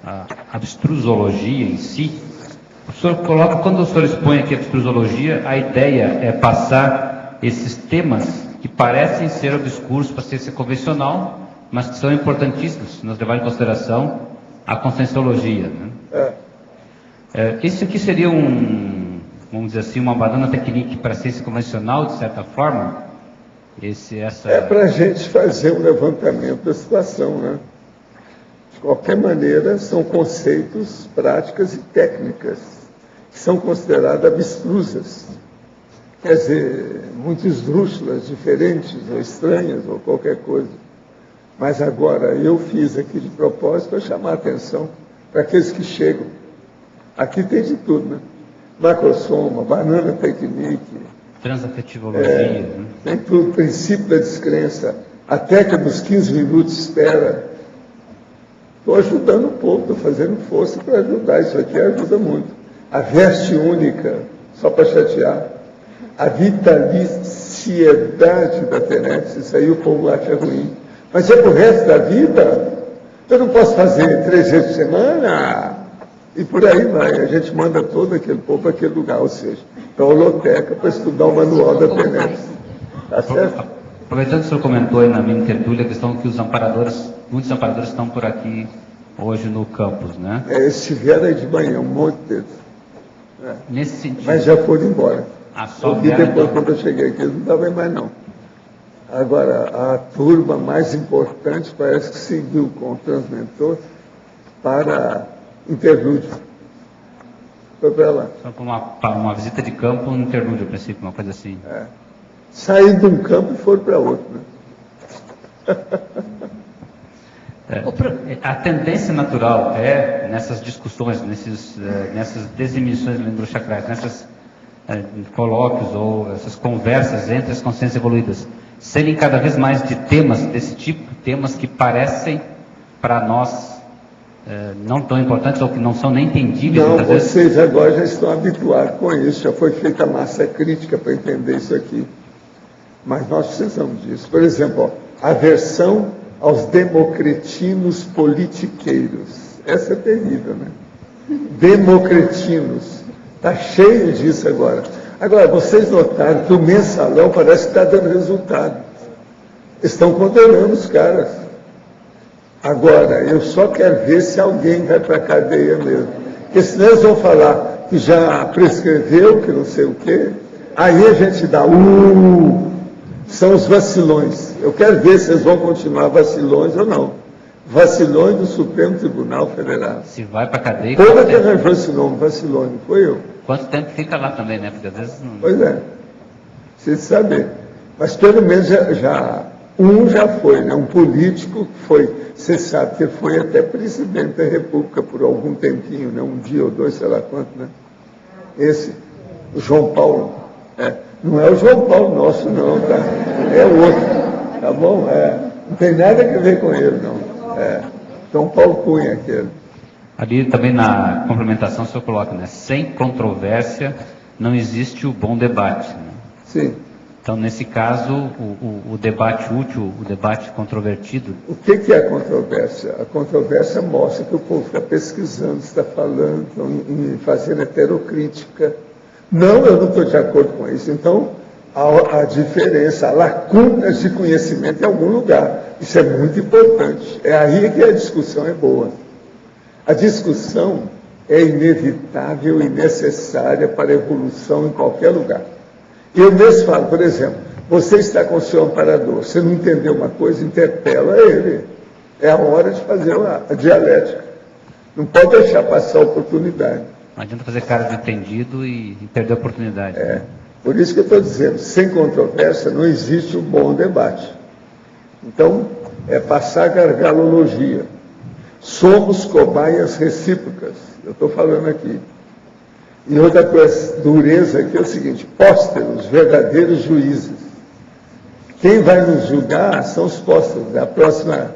a abstrusologia em si, o senhor coloca, quando o senhor expõe aqui a abstrusologia, a ideia é passar esses temas que parecem ser obscuros para a ciência convencional, mas que são importantíssimos se nós levar em consideração a conscienciologia. Né? Isso aqui seria vamos dizer assim, uma banana technique para a ciência convencional, de certa forma? É para a gente fazer um levantamento da situação, né? De qualquer maneira, são conceitos, práticas e técnicas que são consideradas abstrusas. Quer dizer, muito esdrúxulas, diferentes ou estranhas ou qualquer coisa. Mas agora, eu fiz aqui de propósito para chamar a atenção para aqueles que chegam. Aqui tem de tudo, né? Macrosoma, banana technique, transafetivologia, né? Tem tudo, princípio da descrença, a técnica dos 15 minutos de espera. Estou ajudando o povo, estou fazendo força para ajudar, isso aqui ajuda muito. A veste única, só para chatear. A vitaliciedade da Tenete, isso aí o povo acha ruim. Mas é para o resto da vida. Eu não posso fazer 3 vezes por semana. E por aí vai. A gente manda todo aquele povo para aquele lugar, ou seja, para a holoteca para estudar o manual da Tenete. Tá certo? Aproveitando que o senhor comentou aí na minha tertúlia a questão que muitos amparadores estão por aqui hoje no campus, né? Estiveram aí de manhã, um monte deles. Nesse sentido. Mas já foram embora. Só e depois, quando eu cheguei aqui, eles não estavam mais não. Agora, a turma mais importante parece que seguiu com o transmentor para interlúdio. Foi para lá. Só para uma visita de campo, um interlúdio, a princípio, uma coisa assim. Saíram de um campo e foram para outro. Né? A tendência natural nessas discussões, nessas desimissões linguochacrais, nesses colóquios ou essas conversas entre as consciências evoluídas, serem cada vez mais de temas desse tipo, temas que parecem para nós não tão importantes ou que não são nem entendíveis. Não, vocês agora já estão habituados com isso, já foi feita a massa crítica para entender isso aqui. Mas nós precisamos disso. Por exemplo, aversão aos democretinos politiqueiros. Essa é terrível, né? Democretinos. Está cheio disso agora. Agora, vocês notaram que o mensalão parece que está dando resultado. Estão condenando os caras. Agora, eu só quero ver se alguém vai para a cadeia mesmo. Porque senão eles vão falar que já prescreveu, que não sei o quê. Aí a gente dá, são os vacilões. Eu quero ver se eles vão continuar vacilões ou não. Vacilões do Supremo Tribunal Federal. Se vai para a cadeia... Como é que arranjou esse nome, vacilões? Não foi eu. Quanto tempo fica lá também, né? Porque às vezes não... Pois é. Precisa saber. Mas pelo menos já foi, né? Um político que foi, você sabe que foi até presidente da República por algum tempinho, né? Um dia ou 2, sei lá quanto, né? Esse, o João Paulo. Não é o João Paulo nosso, não, tá? É o outro, tá bom? Não tem nada a ver com ele, não. João Paulo Cunha, aquele. Ali também na complementação o senhor coloca, né? Sem controvérsia não existe o bom debate. Né? Sim. Então, nesse caso, o debate útil, o debate controvertido... O que é a controvérsia? A controvérsia mostra que o povo está pesquisando, está falando, fazendo heterocrítica. Não, eu não estou de acordo com isso. Então, a diferença, a lacunas de conhecimento em algum lugar. Isso é muito importante. É aí que a discussão é boa. A discussão é inevitável e necessária para a evolução em qualquer lugar. Eu mesmo falo, por exemplo, você está com o seu amparador, você não entendeu uma coisa, interpela ele. É a hora de fazer a dialética. Não pode deixar passar a oportunidade. Não adianta fazer cara de entendido e perder a oportunidade. Por isso que eu estou dizendo, sem controvérsia não existe um bom debate. Então, é passar a gargalologia. Somos cobaias recíprocas. Eu estou falando aqui. E outra coisa, dureza aqui é o seguinte: pósteros, verdadeiros juízes. Quem vai nos julgar são os pósteros da próxima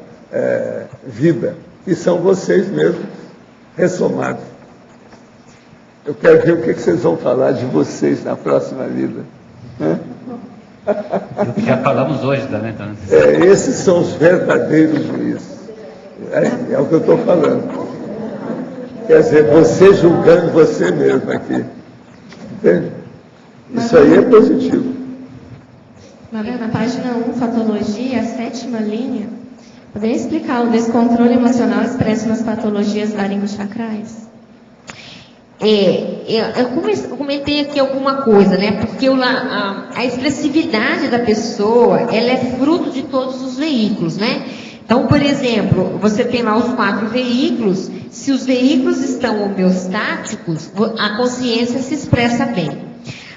vida, que são vocês mesmos, ressomados. Eu quero ver o que vocês vão falar de vocês na próxima vida. O que já falamos hoje, né? Então... Esses são os verdadeiros juízes. É o que eu estou falando. Quer dizer, você julgando você mesmo aqui. Entende? Isso aí é positivo. Na página 1, Patologia, a 7ª linha, poderia explicar o descontrole emocional expresso nas patologias laringochacrais? Eu comentei aqui alguma coisa, né? Porque a expressividade da pessoa, ela é fruto de todos os veículos, né? Então, por exemplo, você tem lá os 4 veículos. Se os veículos estão homeostáticos, a consciência se expressa bem.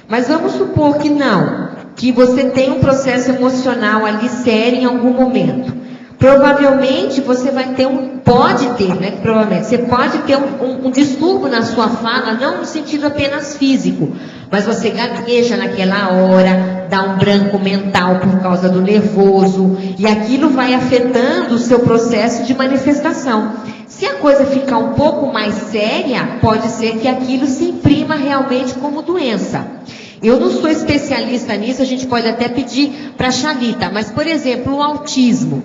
Mas vamos supor que não, que você tem um processo emocional ali sério em algum momento. Provavelmente você vai ter você pode ter um distúrbio na sua fala, não no sentido apenas físico, mas você gagueja naquela hora, dá um branco mental por causa do nervoso, e aquilo vai afetando o seu processo de manifestação. Se a coisa ficar um pouco mais séria, pode ser que aquilo se imprima realmente como doença. Eu não sou especialista nisso, a gente pode até pedir para a Xalita, mas, por exemplo, o autismo.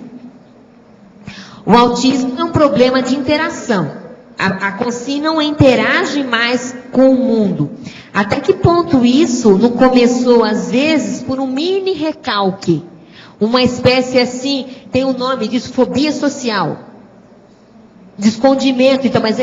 O autismo é um problema de interação. A consciência não interage mais com o mundo. Até que ponto isso não começou, às vezes, por um mini recalque? Uma espécie assim, tem o nome disso, fobia social. De escondimento, então, mas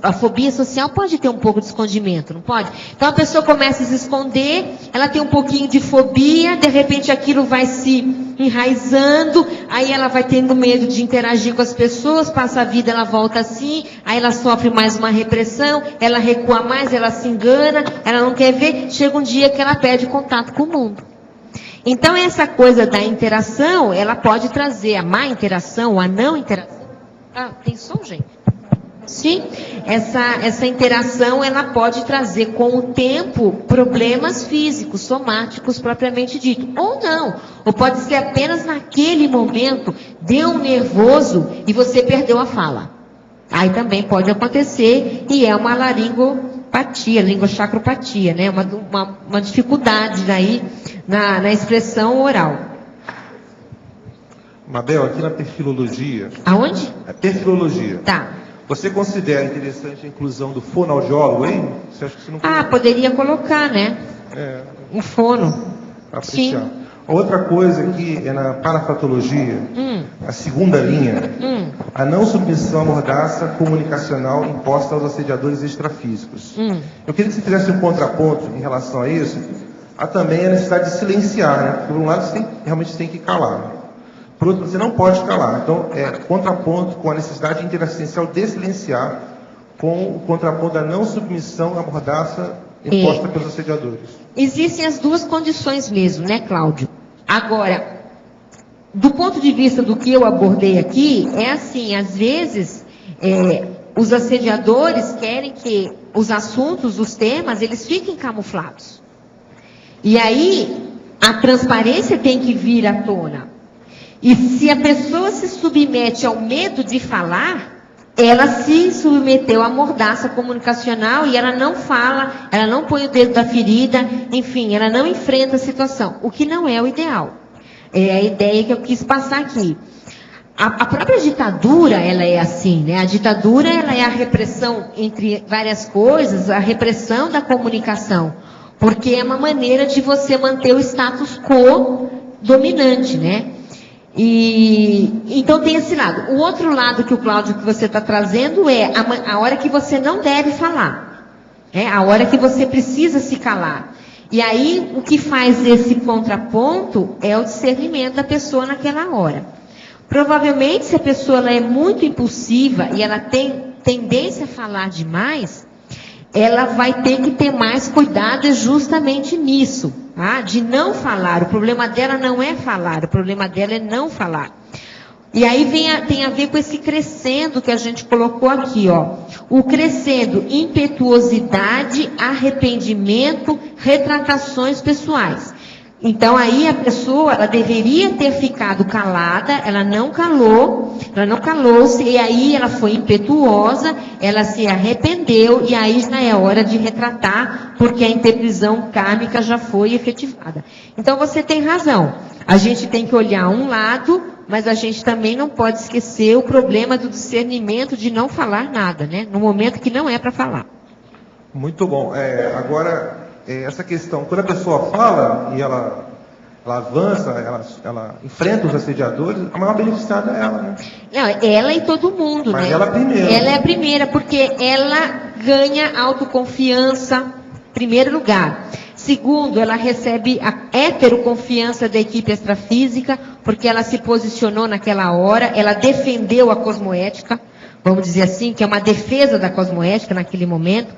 a fobia social pode ter um pouco de escondimento, não pode? Então a pessoa começa a se esconder, ela tem um pouquinho de fobia, de repente aquilo vai se enraizando, aí ela vai tendo medo de interagir com as pessoas, passa a vida, ela volta assim, aí ela sofre mais uma repressão, ela recua mais, ela se engana, ela não quer ver, chega um dia que ela perde contato com o mundo. Então essa coisa da interação, ela pode trazer a má interação, a não interação. Ah, tem som, gente? Sim, essa interação, ela pode trazer com o tempo problemas físicos, somáticos propriamente dito. Ou não, ou pode ser apenas naquele momento, deu um nervoso e você perdeu a fala. Aí também pode acontecer e é uma laringopatia, lingochacropatia, né? Uma dificuldade aí na expressão oral. Mabel, aqui na perfilologia... Aonde? A perfilologia. Tá. Você considera interessante a inclusão do fonoaudiólogo, hein? Você acha que você não... Poderia colocar, né? Um fono. Apreciar. Sim. Outra coisa aqui é na parafratologia, a 2ª linha, a não submissão à mordaça comunicacional imposta aos assediadores extrafísicos. Eu queria que você fizesse um contraponto em relação a isso. Há também a necessidade de silenciar, né? Por um lado, realmente você tem que calar. Por outro, você não pode calar. Então, contraponto com a necessidade interassistencial de silenciar, com o contraponto da não submissão à mordaça imposta pelos assediadores. Existem as duas condições mesmo, né, Cláudio? Agora, do ponto de vista do que eu abordei aqui, é assim, às vezes, os assediadores querem que os assuntos, os temas, eles fiquem camuflados. E aí, a transparência tem que vir à tona. E se a pessoa se submete ao medo de falar, ela se submeteu à mordaça comunicacional e ela não fala, ela não põe o dedo da ferida, enfim, ela não enfrenta a situação, o que não é o ideal. É a ideia que eu quis passar aqui. A própria ditadura, ela é assim, né? A ditadura, ela é a repressão entre várias coisas, a repressão da comunicação, porque é uma maneira de você manter o status quo dominante, né? Então tem esse lado. O outro lado que o Cláudio, que você está trazendo é a hora que você não deve falar. A hora que você precisa se calar. E aí o que faz esse contraponto é o discernimento da pessoa naquela hora. Provavelmente se a pessoa ela é muito impulsiva e ela tem tendência a falar demais, ela vai ter que ter mais cuidado justamente nisso, tá? De não falar. O problema dela não é falar, o problema dela é não falar. E aí tem a ver com esse crescendo que a gente colocou aqui, ó. O crescendo, impetuosidade, arrependimento, retratações pessoais. Então aí a pessoa, ela deveria ter ficado calada, ela não calou-se, e aí ela foi impetuosa, ela se arrependeu, e aí já é hora de retratar, porque a interprisão kármica já foi efetivada. Então você tem razão, a gente tem que olhar um lado, mas a gente também não pode esquecer o problema do discernimento de não falar nada, né? No momento que não é para falar. Muito bom. Agora, essa questão, quando a pessoa fala e ela avança, ela enfrenta os assediadores, a maior beneficiada é ela, né? Não, ela e todo mundo, mas né? Ela primeiro. Ela é a primeira, porque ela ganha autoconfiança, em primeiro lugar. Segundo, ela recebe a heteroconfiança da equipe extrafísica, porque ela se posicionou naquela hora, ela defendeu a cosmoética, vamos dizer assim, que é uma defesa da cosmoética naquele momento.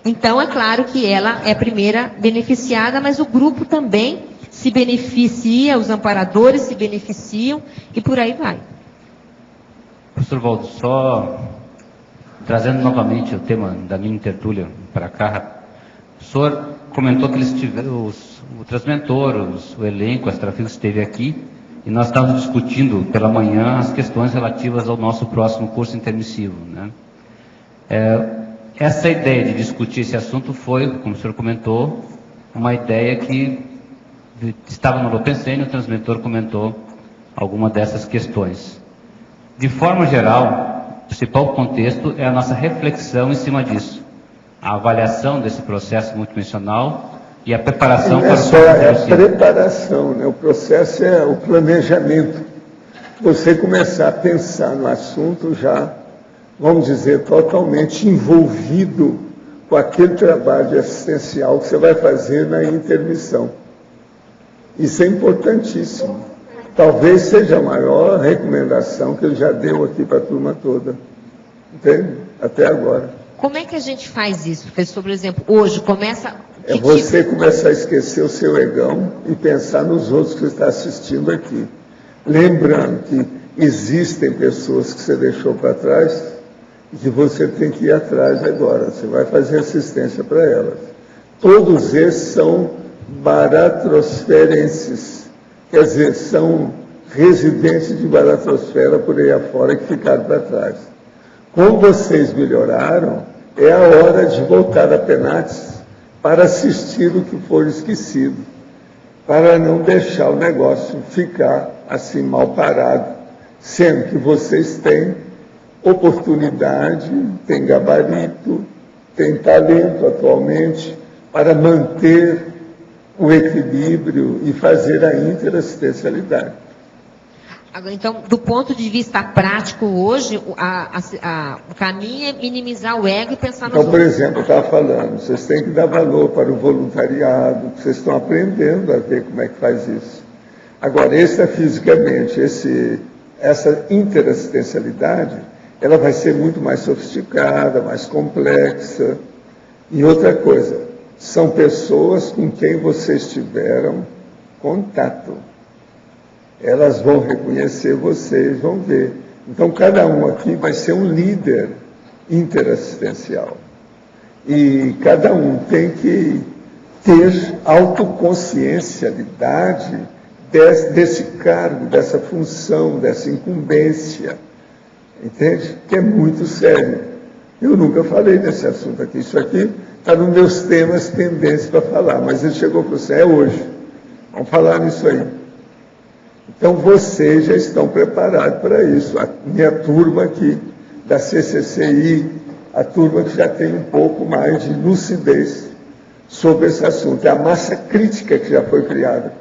Então, é claro que ela é a primeira beneficiada, mas o grupo também se beneficia, os amparadores se beneficiam, e por aí vai. Professor Waldo, só trazendo novamente o tema da minha tertúlia para cá, o senhor comentou que eles tiveram, o transmentor, o elenco, a extrafísica esteve aqui, e nós estávamos discutindo pela manhã as questões relativas ao nosso próximo curso intermissivo, né? Essa ideia de discutir esse assunto foi, como o senhor comentou, uma ideia que estava no Lopensene, o transmentor comentou alguma dessas questões. De forma geral, o principal contexto é a nossa reflexão em cima disso, a avaliação desse processo multidimensional e a preparação para o só é a preparação, né? O processo é o planejamento. Você começar a pensar no assunto já, vamos dizer, totalmente envolvido com aquele trabalho assistencial que você vai fazer na intermissão. Isso é importantíssimo. Talvez seja a maior recomendação que ele já deu aqui para a turma toda. Entende? Até agora. Como é que a gente faz isso, professor? Por exemplo, hoje começa... É você começar a esquecer o seu egão e pensar nos outros que você está assistindo aqui. Lembrando que existem pessoas que você deixou para trás e que você tem que ir atrás agora. Você vai fazer assistência para elas. Todos esses são baratrosferenses, quer dizer, são residentes de baratrosfera por aí afora que ficaram para trás. Como vocês melhoraram, é a hora de voltar a Penates para assistir o que for esquecido, para não deixar o negócio ficar assim mal parado, sendo que vocês têm oportunidade, têm gabarito, têm talento atualmente para manter o equilíbrio e fazer a interassistencialidade. Agora, então, do ponto de vista prático, hoje, o caminho é minimizar o ego e pensar nos outros. Então, por exemplo, eu estava falando, vocês têm que dar valor para o voluntariado, vocês estão aprendendo a ver como é que faz isso. Agora, extrafisicamente, essa interassistencialidade, ela vai ser muito mais sofisticada, mais complexa. E outra coisa, são pessoas com quem vocês tiveram contato. Elas vão reconhecer vocês, vão ver. Então, cada um aqui vai ser um líder interassistencial. E cada um tem que ter autoconsciencialidade desse cargo, dessa função, dessa incumbência. Entende? Que é muito sério. Eu nunca falei desse assunto aqui. Isso aqui está nos meus temas pendentes para falar, mas ele chegou para você, é hoje. Vamos falar nisso aí. Então, vocês já estão preparados para isso. A minha turma aqui, da CCCI, a turma que já tem um pouco mais de lucidez sobre esse assunto. É a massa crítica que já foi criada.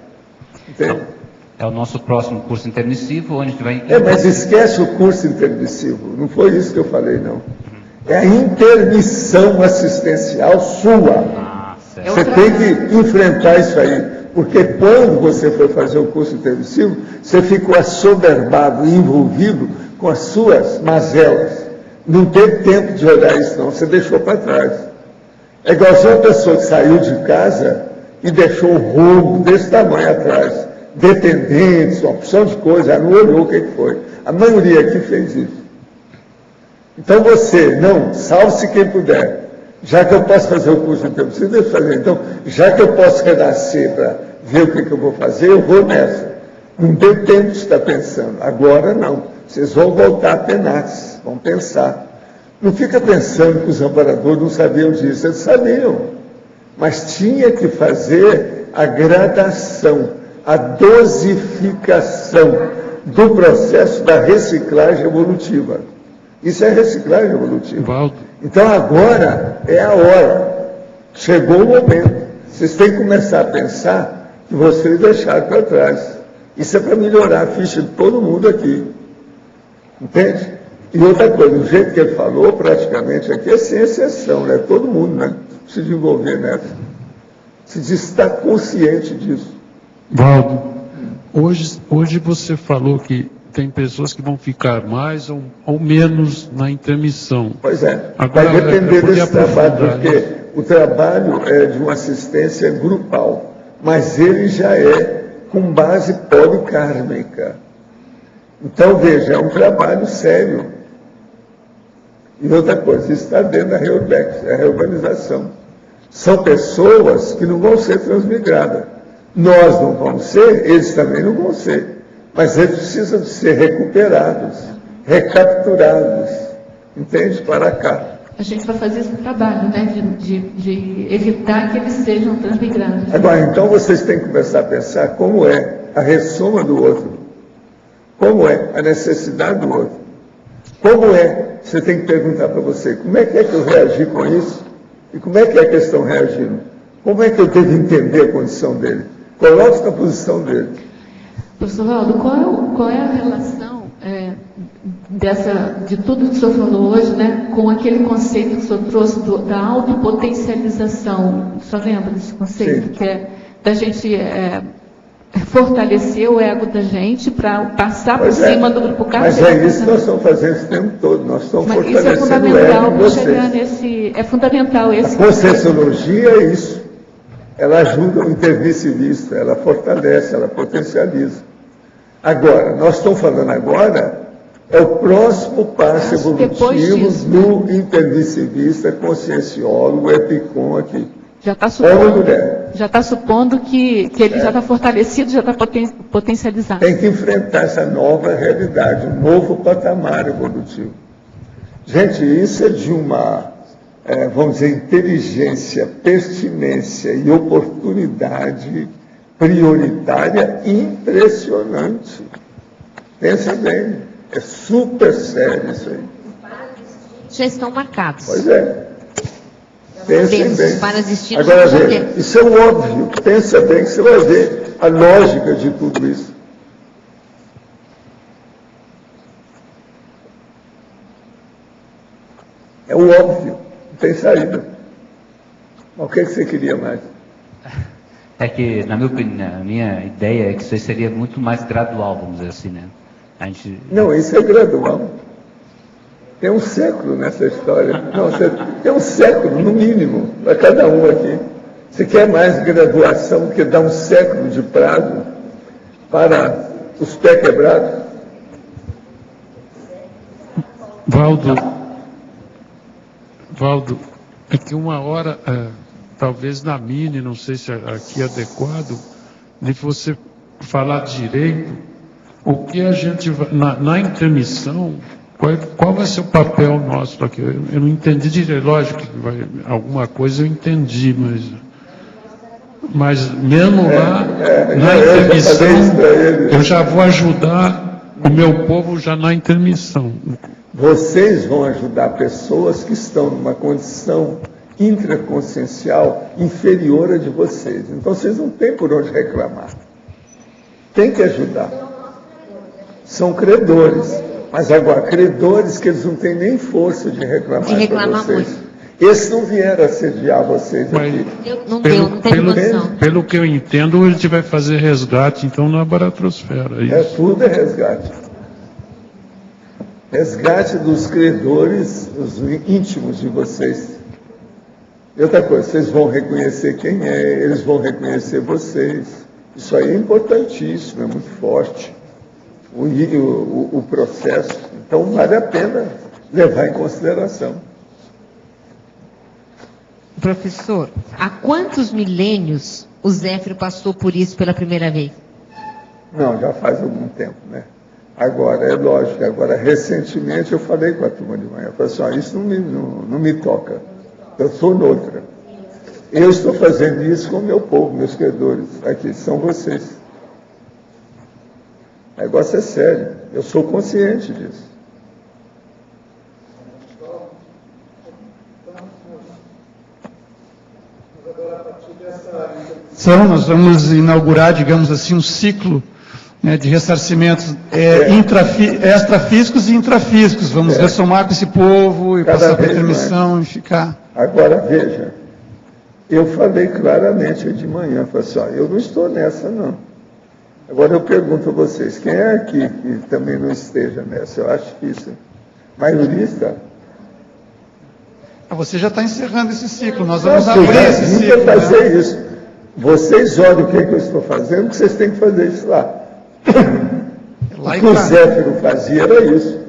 Entende? É o nosso próximo curso intermissivo, onde a gente vai... mas esquece o curso intermissivo. Não foi isso que eu falei, não. É a intermissão assistencial sua. Você tem que enfrentar isso aí. Porque quando você foi fazer o curso intermissivo, você ficou assoberbado e envolvido com as suas mazelas. Não teve tempo de olhar isso, não. Você deixou para trás. É igual uma pessoa que saiu de casa e deixou um rombo desse tamanho atrás. dependentes, uma opção de coisas, já não olhou o que foi. A maioria aqui fez isso. Então você, não, salve-se quem puder. Já que eu posso fazer o curso, então eu preciso fazer. Então, já que eu posso renascer para ver o que eu vou fazer, eu vou nessa. Não deu tempo de estar pensando. Agora não. Vocês vão voltar tenazes, vão pensar. Não fica pensando que os amparadores não sabiam disso. Eles sabiam. Mas tinha que fazer a gradação, a dosificação do processo da reciclagem evolutiva. Isso é reciclagem evolutiva. Então agora é a hora. Chegou o momento. Vocês têm que começar a pensar que vocês deixaram para trás. Isso é para melhorar a ficha de todo mundo aqui. Entende? E outra coisa, o jeito que ele falou, praticamente aqui é sem exceção, né? Todo mundo, né? Se desenvolver nessa. Se diz que está consciente disso. Valdo, hoje você falou que tem pessoas que vão ficar mais ou menos na intermissão. Pois é, agora, vai depender desse trabalho, porque o trabalho é de uma assistência grupal, mas ele já é com base policármica. Então, veja, é um trabalho sério. E outra coisa, isso está dentro da Reurbex, é a reorganização. São pessoas que não vão ser transmigradas. Nós não vamos ser, eles também não vão ser. Mas eles precisam de ser recuperados, recapturados, entende? Para cá. A gente vai fazer esse trabalho, né? De evitar que eles sejam transmigrados. Agora, então vocês têm que começar a pensar como é a ressoma do outro. Como é a necessidade do outro. Como é, você tem que perguntar para você, como é que eu reagi com isso? E como é que eles estão reagindo? Como é que eu devo entender a condição dele? Coloque-se na posição dele. Professor Valdo, qual é a relação de tudo que o senhor falou hoje, né, com aquele conceito que o senhor trouxe da autopotencialização? O senhor lembra desse conceito? Sim. Que é da gente fortalecer o ego da gente para passar por cima do grupo cardíaco. Mas é isso que nós estamos fazendo esse tempo todo. Nós estamos fortalecendo isso é fundamental para chegar nesse... É fundamental esse... A conscienciologia é isso. Ela ajuda o intermissivista, ela fortalece, ela potencializa. Agora, nós estamos falando agora, é o próximo passo evolutivo do intermissivista, conscienciólogo, epicom aqui. Já está supondo que ele já está fortalecido, já está potencializado. Tem que enfrentar essa nova realidade, um novo patamar evolutivo. Gente, isso é de uma, vamos dizer, inteligência, pertinência e oportunidade prioritária impressionante. Pensa bem, é super sério isso aí. Já estão marcados. Pois é. Pensem bem. Para agora, vê, isso é um óbvio. Pensa bem que você vai ver a lógica de tudo isso. É o óbvio. Não tem saída. Mas o que você queria mais? É que, na minha opinião, a minha ideia é que isso aí seria muito mais gradual, vamos dizer assim, né? A gente... Não, isso é gradual. Tem um século nessa história. Não, tem um século, no mínimo, para cada um aqui. Você quer mais graduação que dar um século de prazo para os pés quebrados? Valdo, é que uma hora, talvez na mini, não sei se aqui é adequado, de você falar direito, o que a gente vai, na intermissão, qual vai ser o papel nosso aqui? Eu não entendi direito, lógico que alguma coisa eu entendi, mas mesmo lá, na intermissão, eu já vou ajudar o meu povo já na intermissão. Vocês vão ajudar pessoas que estão numa condição intraconsciencial inferior à de vocês. Então vocês não têm por onde reclamar. Tem que ajudar. São credores. Mas agora, credores que eles não têm nem força de reclamar para vocês. Muito. Esses não vieram assediar vocês aqui. Não tem noção. Pelo que eu entendo, a gente vai fazer resgate, então, na baratrosfera. Tudo é resgate. Resgate dos credores, os íntimos de vocês. E outra coisa, vocês vão reconhecer quem é, eles vão reconhecer vocês. Isso aí é importantíssimo, é muito forte, o processo. Então, vale a pena levar em consideração. Professor, há quantos milênios o Zéfiro passou por isso pela primeira vez? Não, já faz algum tempo, né? Agora, é lógico, agora, recentemente, eu falei com a turma de manhã, falei assim, ó, isso não me toca, eu sou noutra. Eu estou fazendo isso com o meu povo, meus credores, aqui, são vocês. O negócio é sério, eu sou consciente disso. Então, nós vamos inaugurar, digamos assim, um ciclo, né, de ressarcimentos extrafísicos e intrafísicos. Vamos ressomar com esse povo e passar por permissão e ficar... Agora, veja, eu falei claramente de manhã, falei assim, ó, eu não estou nessa, não. Agora eu pergunto a vocês, quem é aqui que também não esteja nessa? Eu acho difícil. A maioria está. Você já está encerrando esse ciclo, nós vamos abrir esse ciclo. Fazer isso. Vocês olhem o que eu estou fazendo, que vocês têm que fazer isso lá. O que o Zéfiro fazia era isso.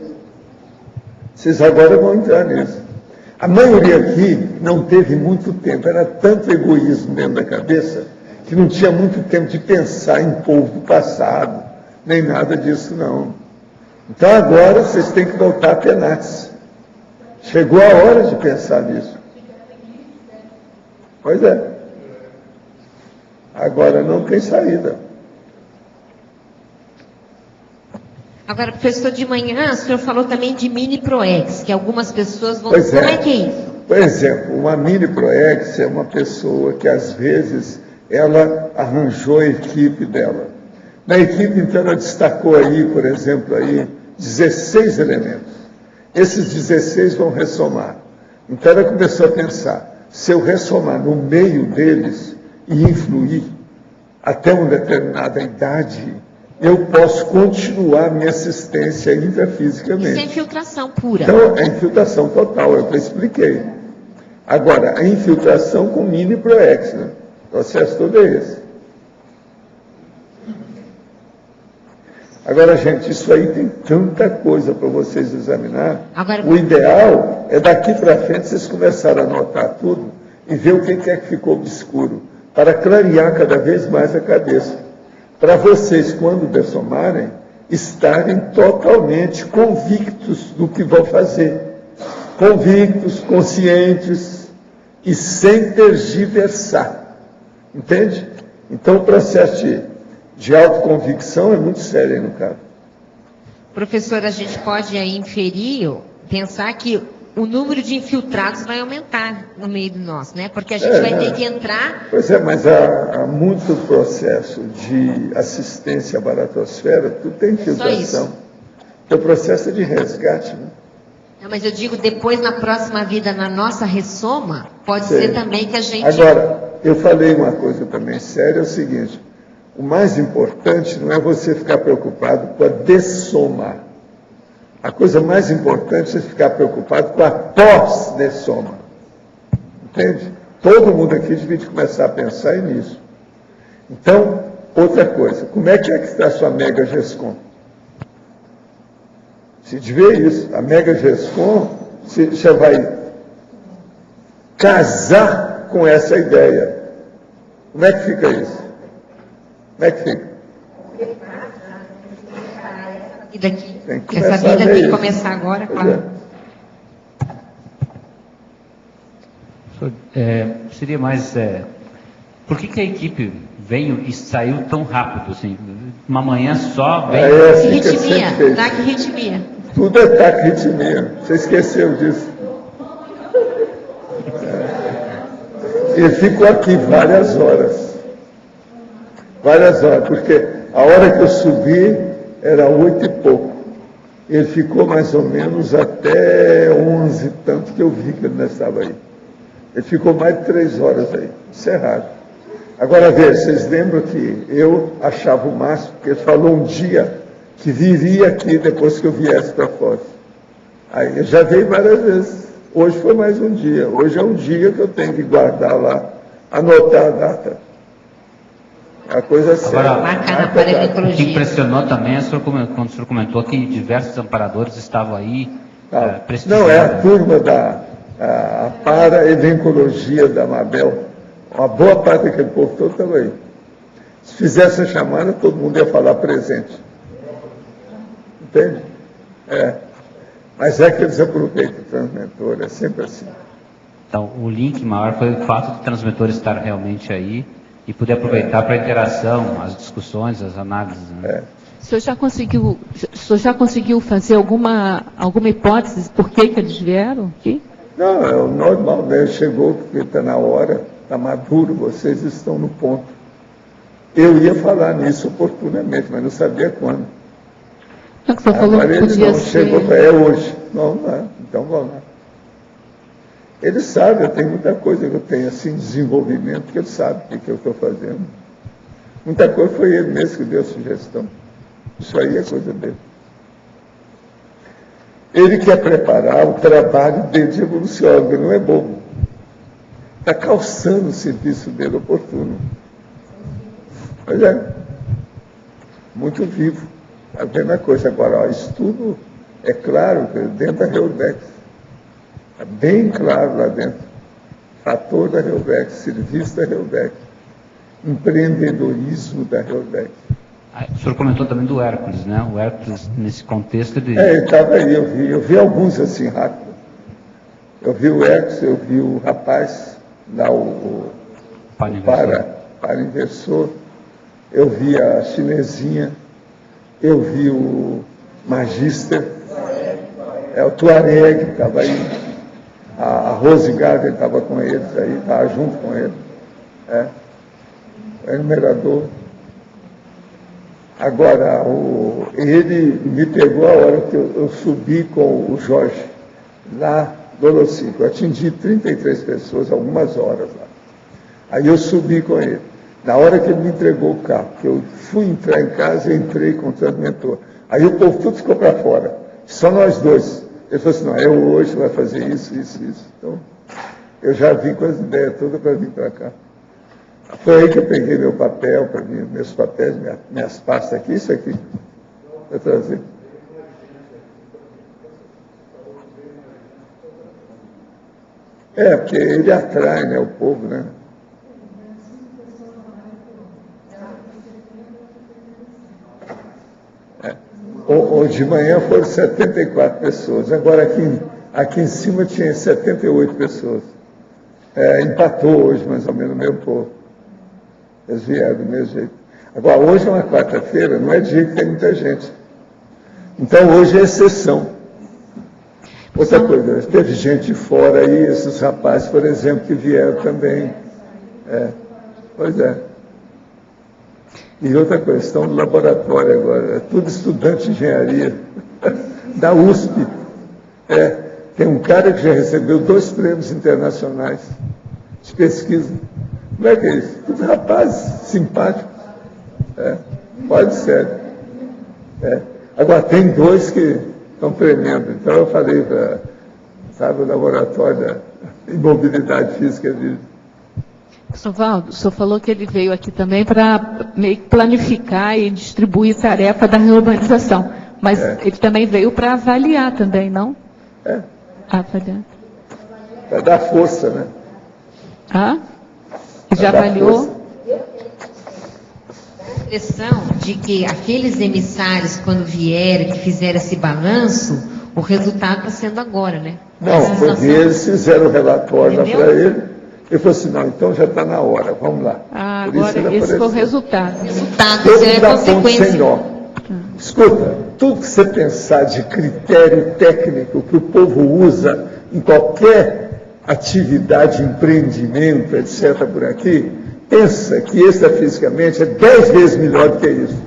Vocês agora vão entrar nisso. A maioria aqui não teve muito tempo, era tanto egoísmo dentro da cabeça, que não tinha muito tempo de pensar em povo do passado, nem nada disso não. Então agora vocês têm que voltar a penas. Chegou a hora de pensar nisso. Pois é. Agora não tem saída. Agora, professor, de manhã, o senhor falou também de mini-proex, que algumas pessoas vão... Pois Como é que é isso? Por exemplo, uma mini-proex é uma pessoa que, às vezes, ela arranjou a equipe dela. Na equipe, então, ela destacou aí, por exemplo, aí, 16 elementos. Esses 16 vão ressomar. Então, ela começou a pensar, se eu ressomar no meio deles e influir até uma determinada idade, eu posso continuar minha assistência intrafisicamente. Isso é infiltração pura. Então, é infiltração total, é o que eu expliquei. Agora, a infiltração com mini-proex, né? O processo todo é esse. Agora, gente, isso aí tem tanta coisa para vocês examinar. Agora, o ideal é daqui para frente vocês começarem a anotar tudo e ver o que é que ficou obscuro, para clarear cada vez mais a cabeça. Para vocês, quando dessomarem, estarem totalmente convictos do que vão fazer. Convictos, conscientes e sem tergiversar. Entende? Então, o processo de autoconvicção é muito sério aí no caso. Professor, a gente pode aí inferir, pensar que o número de infiltrados vai aumentar no meio do nosso, né? Porque a gente vai ter que entrar... Pois é, mas há muito processo de assistência à baratosfera, tudo tem infiltração. É o processo de resgate, né? Não, mas eu digo, depois, na próxima vida, na nossa ressoma, pode ser também que a gente... Agora, eu falei uma coisa também séria, é o seguinte, o mais importante não é você ficar preocupado com a dessoma. A coisa mais importante é você ficar preocupado com a pós-dessoma. Entende? Todo mundo aqui devia começar a pensar nisso. Então, outra coisa, como é que está a sua Mega GESCOM? Se vê isso, a Mega GESCOM, você vai casar com essa ideia. Como é que fica isso? Como é que fica? Daqui. Essa vida tem que começar agora, claro. Seria mais... por que a equipe veio e saiu tão rápido? Assim? Uma manhã só veio... Arritmia, taquirritmia. Tudo é taquirritmia. Você esqueceu disso. Ele ficou aqui várias horas. Várias horas, porque a hora que eu subi era 8 e pouco. Ele ficou mais ou menos até 11, tanto que eu vi que ele não estava aí. Ele ficou mais de 3 horas aí. Isso é raro. Agora, veja, vocês lembram que eu achava o máximo, porque ele falou um dia que viria aqui depois que eu viesse para Foz. Aí eu já veio várias vezes. Hoje foi mais um dia. Hoje é um dia que eu tenho que guardar lá, anotar a data. A coisa é séria. Agora, o que impressionou também é quando o senhor comentou que diversos amparadores estavam aí prestigiando. Não, é a turma da para-evencologia da Mabel. Uma boa parte daquele povo todo estava aí. Se fizesse a chamada, todo mundo ia falar presente. Entende? Mas é que eles aproveitam o transmitor, é sempre assim. Então, o link maior foi o fato do transmitor estar realmente aí e poder aproveitar para a interação, as discussões, as análises. Né? O senhor já conseguiu fazer alguma hipótese por que eles vieram aqui? Não, é o normal, né? Chegou porque está na hora, está maduro, vocês estão no ponto. Eu ia falar nisso oportunamente, mas não sabia quando. O senhor falou que podia ser... Chegou, hoje. Vamos lá, então vamos lá. Eles sabem, tem muita coisa que eu tenho assim, desenvolvimento, que eles sabem o que eu estou fazendo. Muita coisa foi ele mesmo que deu a sugestão. Isso aí é coisa dele. Ele quer preparar o trabalho dele de evoluciólogo, ele não é bobo. Está calçando o serviço dele oportuno. Mas muito vivo. Está vendo a coisa. Agora, estudo, é claro, dentro da Reurbex. Está bem claro lá dentro. Fator da Reurbex, serviço da Reurbex, empreendedorismo da Reurbex. O senhor comentou também do Hércules, né? O Hércules, nesse contexto de... ele estava aí, eu vi alguns assim, rápido. Eu vi o Hércules, eu vi o rapaz, lá o para inversor, eu vi a chinesinha, eu vi o Magister, o Tuareg estava aí, a Rose Gardner estava com eles aí, estava junto com ele, o enumerador. Agora, ele me pegou a hora que eu subi com o Jorge, lá do Holocico. Eu atingi 33 pessoas, algumas horas lá. Aí eu subi com ele. Na hora que ele me entregou o carro, que eu fui entrar em casa, eu entrei com o transmentor. Aí o povo tudo ficou para fora. Só nós dois. Ele falou assim, não, eu hoje vai fazer isso. Então, eu já vim com as ideias todas para vir para cá. Foi aí que eu peguei meu papel, meus papéis, minhas pastas aqui, isso aqui, para trazer. Porque ele atrai, né, o povo, né? Hoje de manhã foram 74 pessoas, agora aqui em cima tinha 78 pessoas. Empatou hoje, mais ou menos, o meu povo. Eles vieram do mesmo jeito. Agora, hoje é uma quarta-feira, não é dia que tem muita gente. Então, hoje é exceção. Outra coisa, teve gente de fora aí, esses rapazes, por exemplo, que vieram também. Pois é. E outra coisa, estão no laboratório agora, é tudo estudante de engenharia, da USP. Tem um cara que já recebeu 2 prêmios internacionais de pesquisa. Como é que é isso? Tudo rapazes simpáticos. Pode ser. Agora, tem 2 que estão tremendo. Então, eu falei para o laboratório da imobilidade física dele. Sr. Valdo, o senhor falou que ele veio aqui também para meio que planificar e distribuir tarefa da reurbanização. Mas ele também veio para avaliar também, não? Avaliar. Para dar força, né? Já avaliou? A impressão de que aqueles emissários, quando vieram, que fizeram esse balanço, o resultado está sendo agora, né? Não, porque eles fizeram o relatório lá para ele. Ele falou assim, não, então já está na hora, vamos lá. Agora esse foi o resultado. Isso é a consequência. Sem nó. Escuta, tudo que você pensar de critério técnico que o povo usa em qualquer atividade, empreendimento, etc., por aqui, pensa que extrafisicamente é 10 vezes melhor do que isso.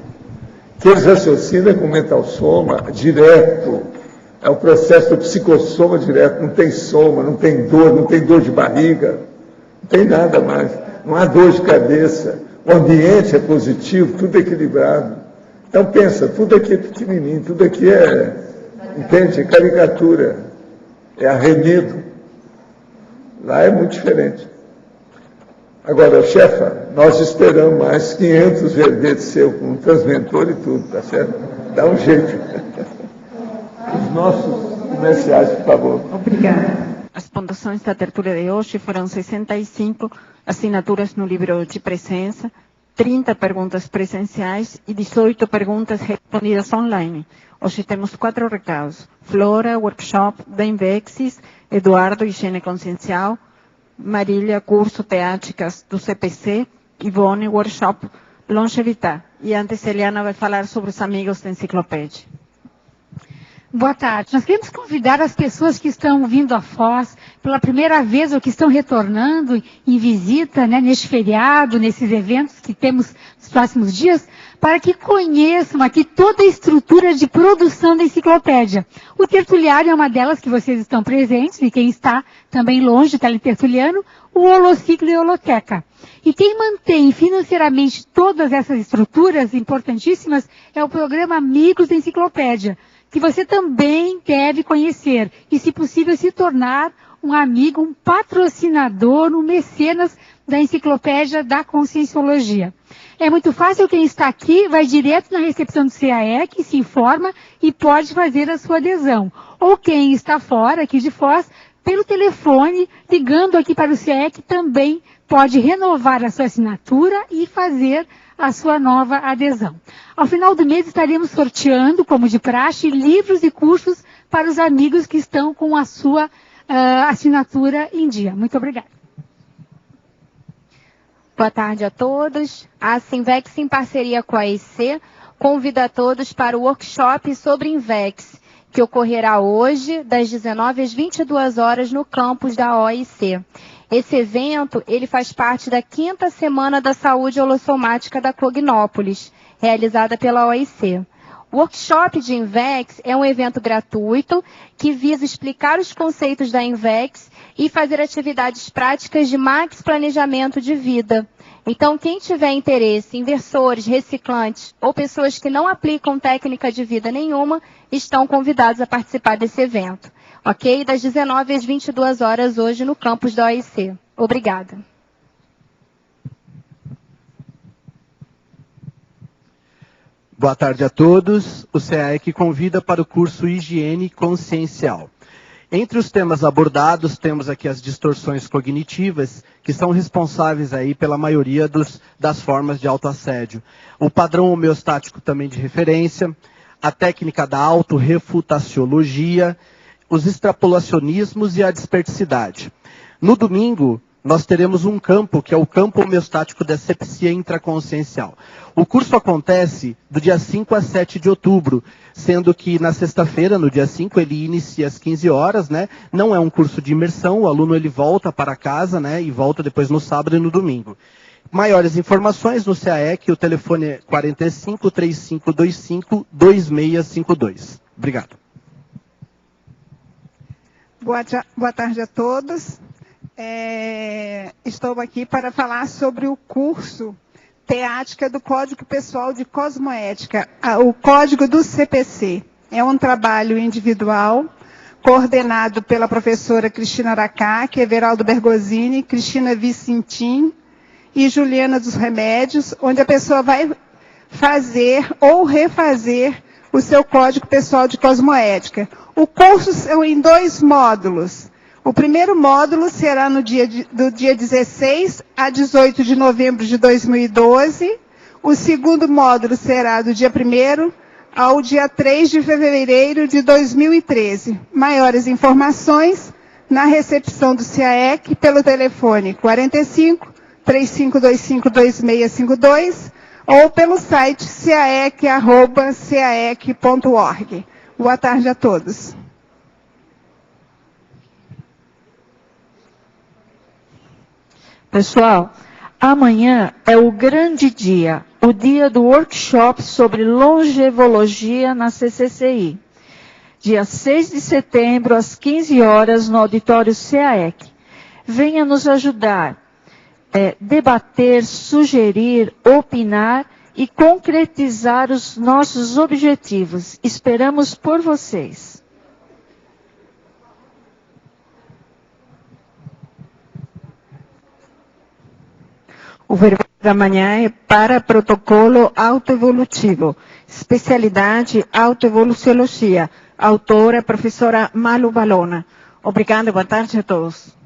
Que eles raciocinam com mental soma direto. É o processo do psicossoma direto, não tem soma, não tem dor de barriga. Não tem nada mais, não há dor de cabeça, o ambiente é positivo, tudo é equilibrado. Então pensa, tudo aqui é pequenininho, tudo aqui entende, é caricatura, é arremedo. Lá é muito diferente. Agora, chefa, nós esperamos mais 500 verbetes seu com transmentor e tudo, tá certo? Dá um jeito. Os nossos comerciais, por favor. Obrigada. As pontuações da tertúlia de hoje foram 65 assinaturas no livro de presença, 30 perguntas presenciais e 18 perguntas respondidas online. Hoje temos 4 recados. Flora, workshop da Invexis, Eduardo, higiene consciencial, Marília, curso teáticas do CPC, Ivone, workshop Longevità. E antes Eliana vai falar sobre os amigos da enciclopédia. Boa tarde. Nós queremos convidar as pessoas que estão vindo a Foz pela primeira vez ou que estão retornando em visita, né, neste feriado, nesses eventos que temos nos próximos dias, para que conheçam aqui toda a estrutura de produção da enciclopédia. O tertuliário é uma delas que vocês estão presentes, e quem está também longe, teletertuliano, o Holociclo e Holoteca. E quem mantém financeiramente todas essas estruturas importantíssimas é o programa Amigos da Enciclopédia, que você também deve conhecer e, se possível, se tornar um amigo, um patrocinador, um mecenas da Enciclopédia da Conscienciologia. É muito fácil, quem está aqui vai direto na recepção do CAEC, se informa e pode fazer a sua adesão. Ou quem está fora, aqui de Foz, pelo telefone, ligando aqui para o CAEC, também pode renovar a sua assinatura e fazer a sua nova adesão. Ao final do mês estaremos sorteando, como de praxe, livros e cursos para os amigos que estão com a sua assinatura em dia. Muito obrigada. Boa tarde a todos. A Sinvex, em parceria com a EC, convida a todos para o workshop sobre Invex, que ocorrerá hoje, das 19 às 22 horas, no campus da OIC. Esse evento, ele faz parte da 5ª Semana da Saúde Holossomática da Cognópolis, realizada pela OIC. O workshop de Invex é um evento gratuito que visa explicar os conceitos da Invex e fazer atividades práticas de max planejamento de vida. Então, quem tiver interesse, inversores, reciclantes ou pessoas que não aplicam técnica de vida nenhuma, estão convidados a participar desse evento. Ok? Das 19 às 22 horas hoje no campus da OIC. Obrigada. Boa tarde a todos. O CAEC convida para o curso Higiene Consciencial. Entre os temas abordados, temos aqui as distorções cognitivas, que são responsáveis aí pela maioria das formas de autoassédio. O padrão homeostático também de referência, a técnica da autorrefutaciologia, os extrapolacionismos e a dispersidade. No domingo, nós teremos um campo, que é o campo homeostático da sepsia intraconsciencial. O curso acontece do dia 5 a 7 de outubro, sendo que na sexta-feira, no dia 5, ele inicia às 15 horas, né? Não é um curso de imersão, o aluno ele volta para casa, né? E volta depois no sábado e no domingo. Maiores informações no CAEC, o telefone é 45 3525 2652. Obrigado. Boa tarde a todos. Estou aqui para falar sobre o curso Teática do Código Pessoal de Cosmoética, o Código do CPC. É um trabalho individual, coordenado pela professora Cristina Aracaque, Everaldo Bergosini, Cristina Vicentim e Juliana dos Remédios, onde a pessoa vai fazer ou refazer o seu Código Pessoal de Cosmoética. O curso são em 2 módulos. O primeiro módulo será do dia 16 a 18 de novembro de 2012. O segundo módulo será do dia 1º ao dia 3 de fevereiro de 2013. Maiores informações na recepção do CAEC pelo telefone 45 3525 2652 ou pelo site caec@caec.org. Boa tarde a todos. Pessoal, amanhã é o grande dia, o dia do workshop sobre longevologia na CCCI. Dia 6 de setembro, às 15 horas, no auditório CAEC. Venha nos ajudar, debater, sugerir, opinar e concretizar os nossos objetivos. Esperamos por vocês. O verbal da manhã é para protocolo autoevolutivo, especialidade autoevoluciologia, autora professora Malu Balona. Obrigada, boa tarde a todos.